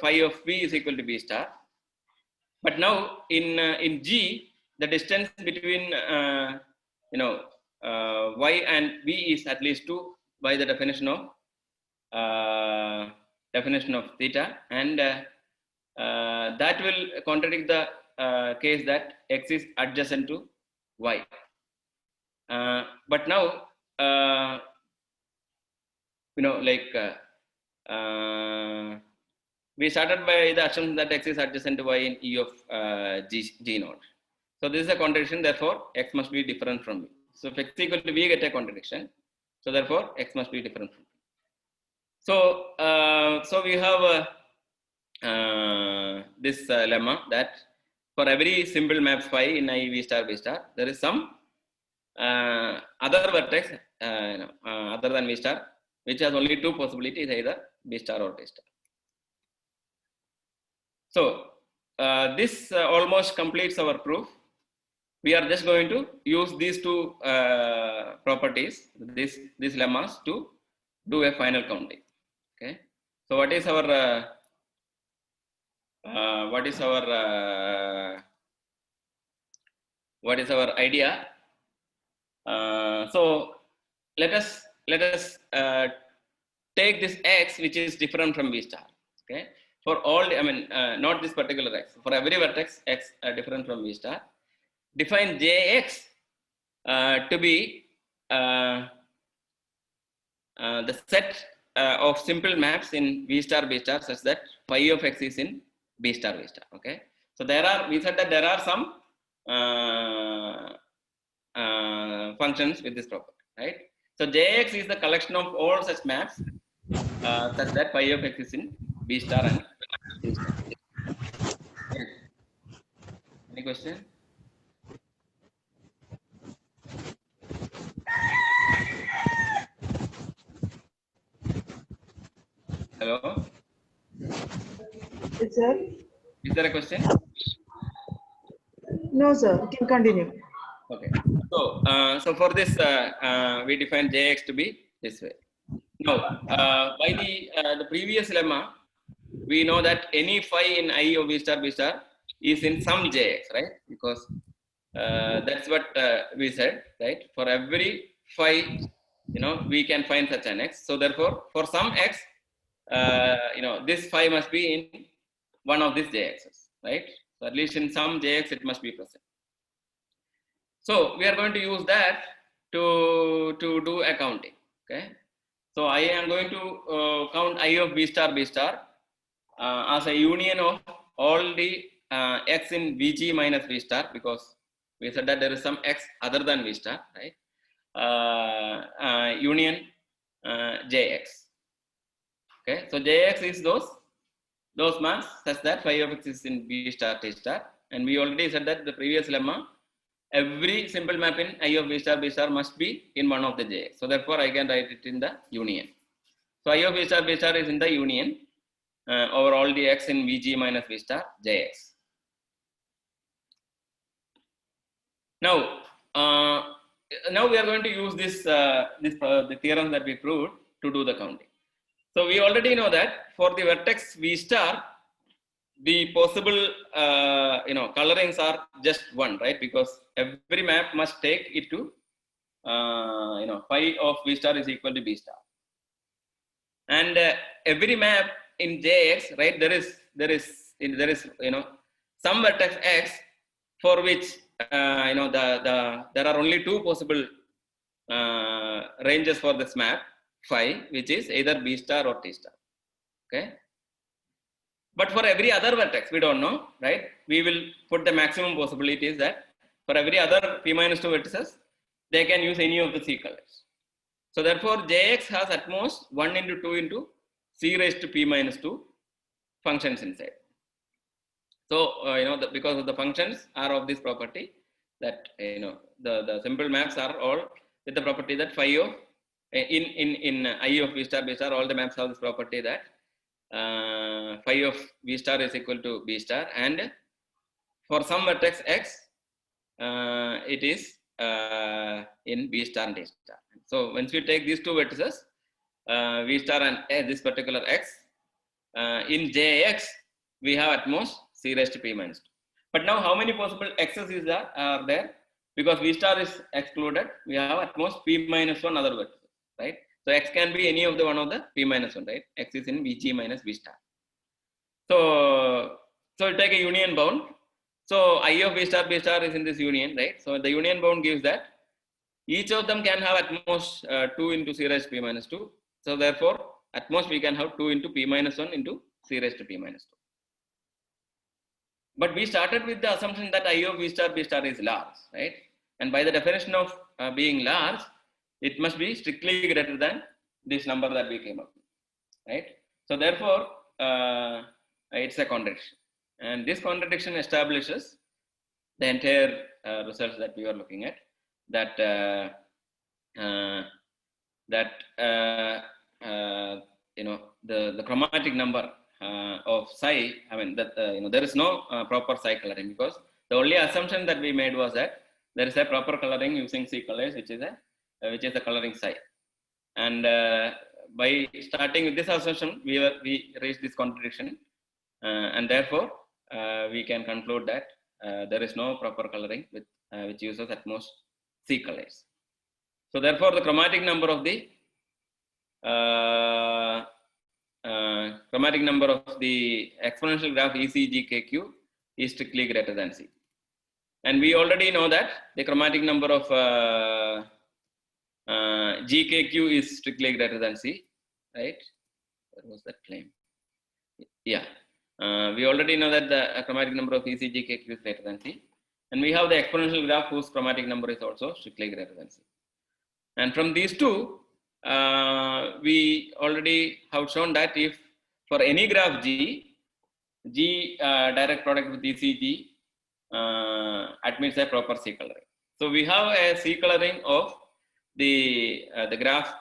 phi of v is equal to b star. But now in G, the distance between y and v is at least 2 by the definition of theta, and that will contradict the case that x is adjacent to y. But now we started by the assumption that x is adjacent to y in E of G naught. So this is a contradiction. Therefore, x must be different from v. So if x is equal to v, get a contradiction. So therefore, x must be different from v. So we have this lemma that for every simple map phi in I v star b star, there is some other vertex other than v star, which has only two possibilities, either b star or t star. So this almost completes our proof. We are just going to use these two properties, these lemmas, to do a final counting. Okay. So what is our idea? So let us take this x, which is different from v star. Okay. For all, I mean, not this particular x. For every vertex x different from v star, define jx to be the set of simple maps in v star b star, such that phi of x is in b star v star. Okay. So we said that there are some functions with this property, right? So jx is the collection of all such maps such that phi of x is in b star and b star. Yes. Any question? Hello? Yes, sir. Is there a question? No, sir. You can continue. Okay. So for this, we define jx to be this way. Now, by the previous lemma, we know that any phi in I of v star b star is in some jx, right? Because that's what we said, right? For every phi, we can find such an x. So therefore, for some x, this phi must be in one of these jx's, right? So at least in some jx, it must be present. So we are going to use that to do accounting. Okay, so I am going to count I of B star as a union of all the x in Vg minus V star, because we said that there is some x other than V star, right? Union Jx. Okay, so Jx is those maps such that phi of x is in B star T star, and we already said that the previous lemma, every simple map in I of B star must be in one of the Jx. So therefore I can write it in the union. So I of B star is in the union over all the x in Vg minus V star Jx. Now we are going to use the theorem that we proved to do the counting. So we already know that for the vertex V star, the possible colorings are just one, right? Because every map must take it to phi of V star is equal to B star, and every map in Jx, right? There is some vertex x for which there are only two possible ranges for this map phi, which is either B star or T star. Okay, but for every other vertex we don't know, right? We will put the maximum possibilities that for every other p minus 2 vertices they can use any of the C colors. So therefore Jx has at most 1 into 2 into C raised to p minus 2 functions inside. So because of the functions are of this property, that the simple maps are all with the property that phi of in I of B star all the maps have this property that phi of V star is equal to B star, and for some vertex x it is in B star and T star. So once we take these two vertices V star and this particular x in Jx, we have at most C raised to p minus 2. But now how many possible x's are there? Because V star is excluded, we have at most p minus 1 other vertices, right? So x can be any of the one of the p minus 1, right? X is in Vg minus V star. So we'll take a union bound. So I of B star is in this union, right? So the union bound gives that each of them can have at most 2 into C raised to p minus 2. So therefore, at most we can have 2 into p minus 1 into C raised to p minus 2. But we started with the assumption that I of B star is large, right? And by the definition of being large, it must be strictly greater than this number that we came up with, right? So therefore, it's a contradiction, and this contradiction establishes the entire results that we are looking at. That the chromatic number of psi, I mean that there is no proper psi coloring, because the only assumption that we made was that there is a proper coloring using C colors, which is a coloring psi. And by starting with this assumption, we reached this contradiction, and therefore we can conclude that there is no proper coloring with which uses at most C colors. So therefore, the chromatic number of the exponential graph ECGKQ is strictly greater than C. And we already know that the chromatic number of GKQ is strictly greater than C, right? What was that claim? Yeah, we already know that the chromatic number of ECGKQ is greater than C. And we have the exponential graph whose chromatic number is also strictly greater than C. And from these two, we already have shown that if for any graph G direct product with ECG admits a proper C coloring. So we have a C coloring of the graph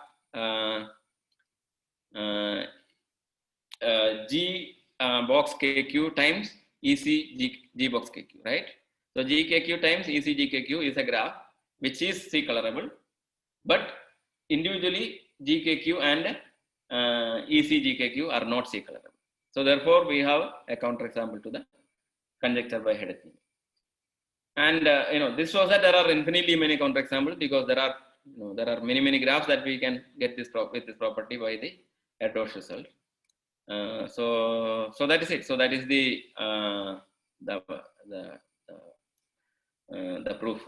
G box KQ times EC G box KQ, right? So GKQ times EC GKQ is a graph which is C colorable, but individually GKQ and EC GKQ are not C colorable. So therefore, we have a counterexample to the conjecture by Hedethin. And this shows that there are infinitely many counterexamples, because there are many graphs that we can get this with this property by the Erdős result. So that is it. So that is the proof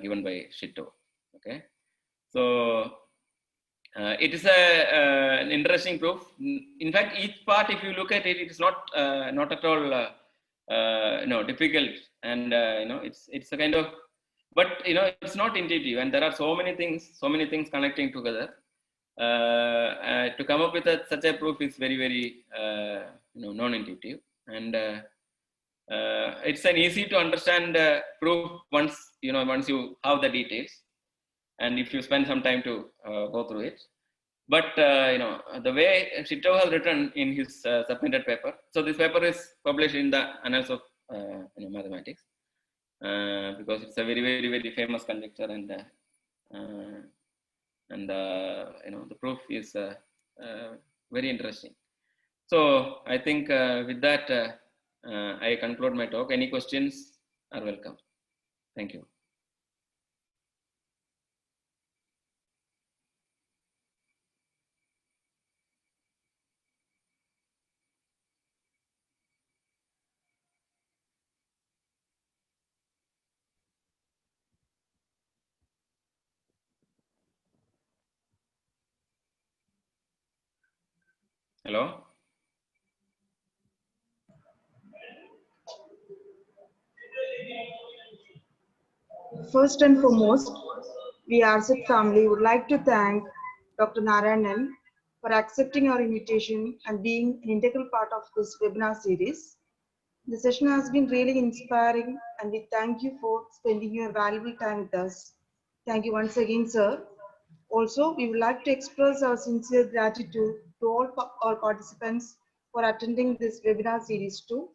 given by Shito. Okay. So it is an interesting proof. In fact, each part, if you look at it, it is not at all difficult, and it's a kind of, but it's not intuitive, and there are so many things connecting together. To come up with such a proof is very, very non-intuitive, and it's an easy to understand proof once you have the details, and if you spend some time to go through it. But the way Shito has written in his submitted paper. So this paper is published in the Annals of Mathematics because it's a very, very, very famous conjecture, and the proof is very interesting. So I think with that I conclude my talk. Any questions are welcome. Thank you. Hello. First and foremost, we RSET family would like to thank Dr. Narayanan for accepting our invitation and being an integral part of this webinar series. The session has been really inspiring, and we thank you for spending your valuable time with us. Thank you once again, sir. Also, we would like to express our sincere gratitude to all our participants for attending this webinar series too.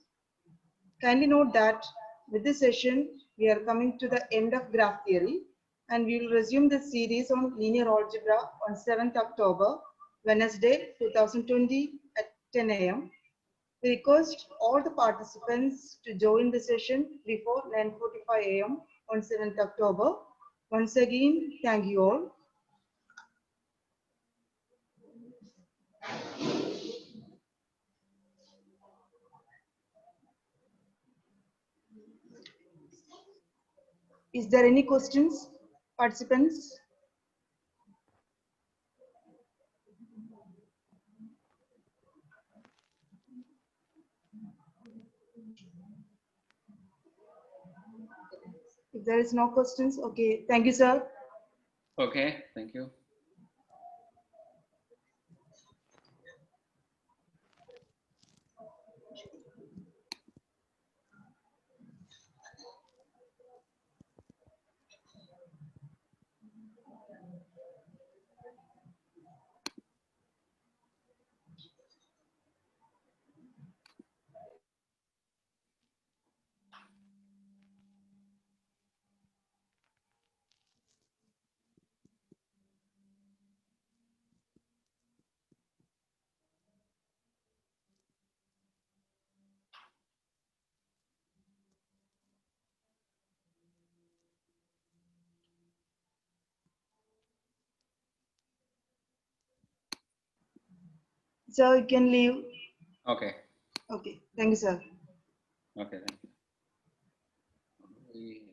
Kindly note that with this session, we are coming to the end of graph theory, and we will resume this series on linear algebra on 7th October, Wednesday, 2020 at 10 a.m. We request all the participants to join the session before 9:45 a.m. on 7th October. Once again, thank you all. Is there any questions, participants? If there is no questions, okay. Thank you, sir. Okay. Thank you. Sir, you can leave. Okay. Okay. Thank you, sir. Okay. Thank you.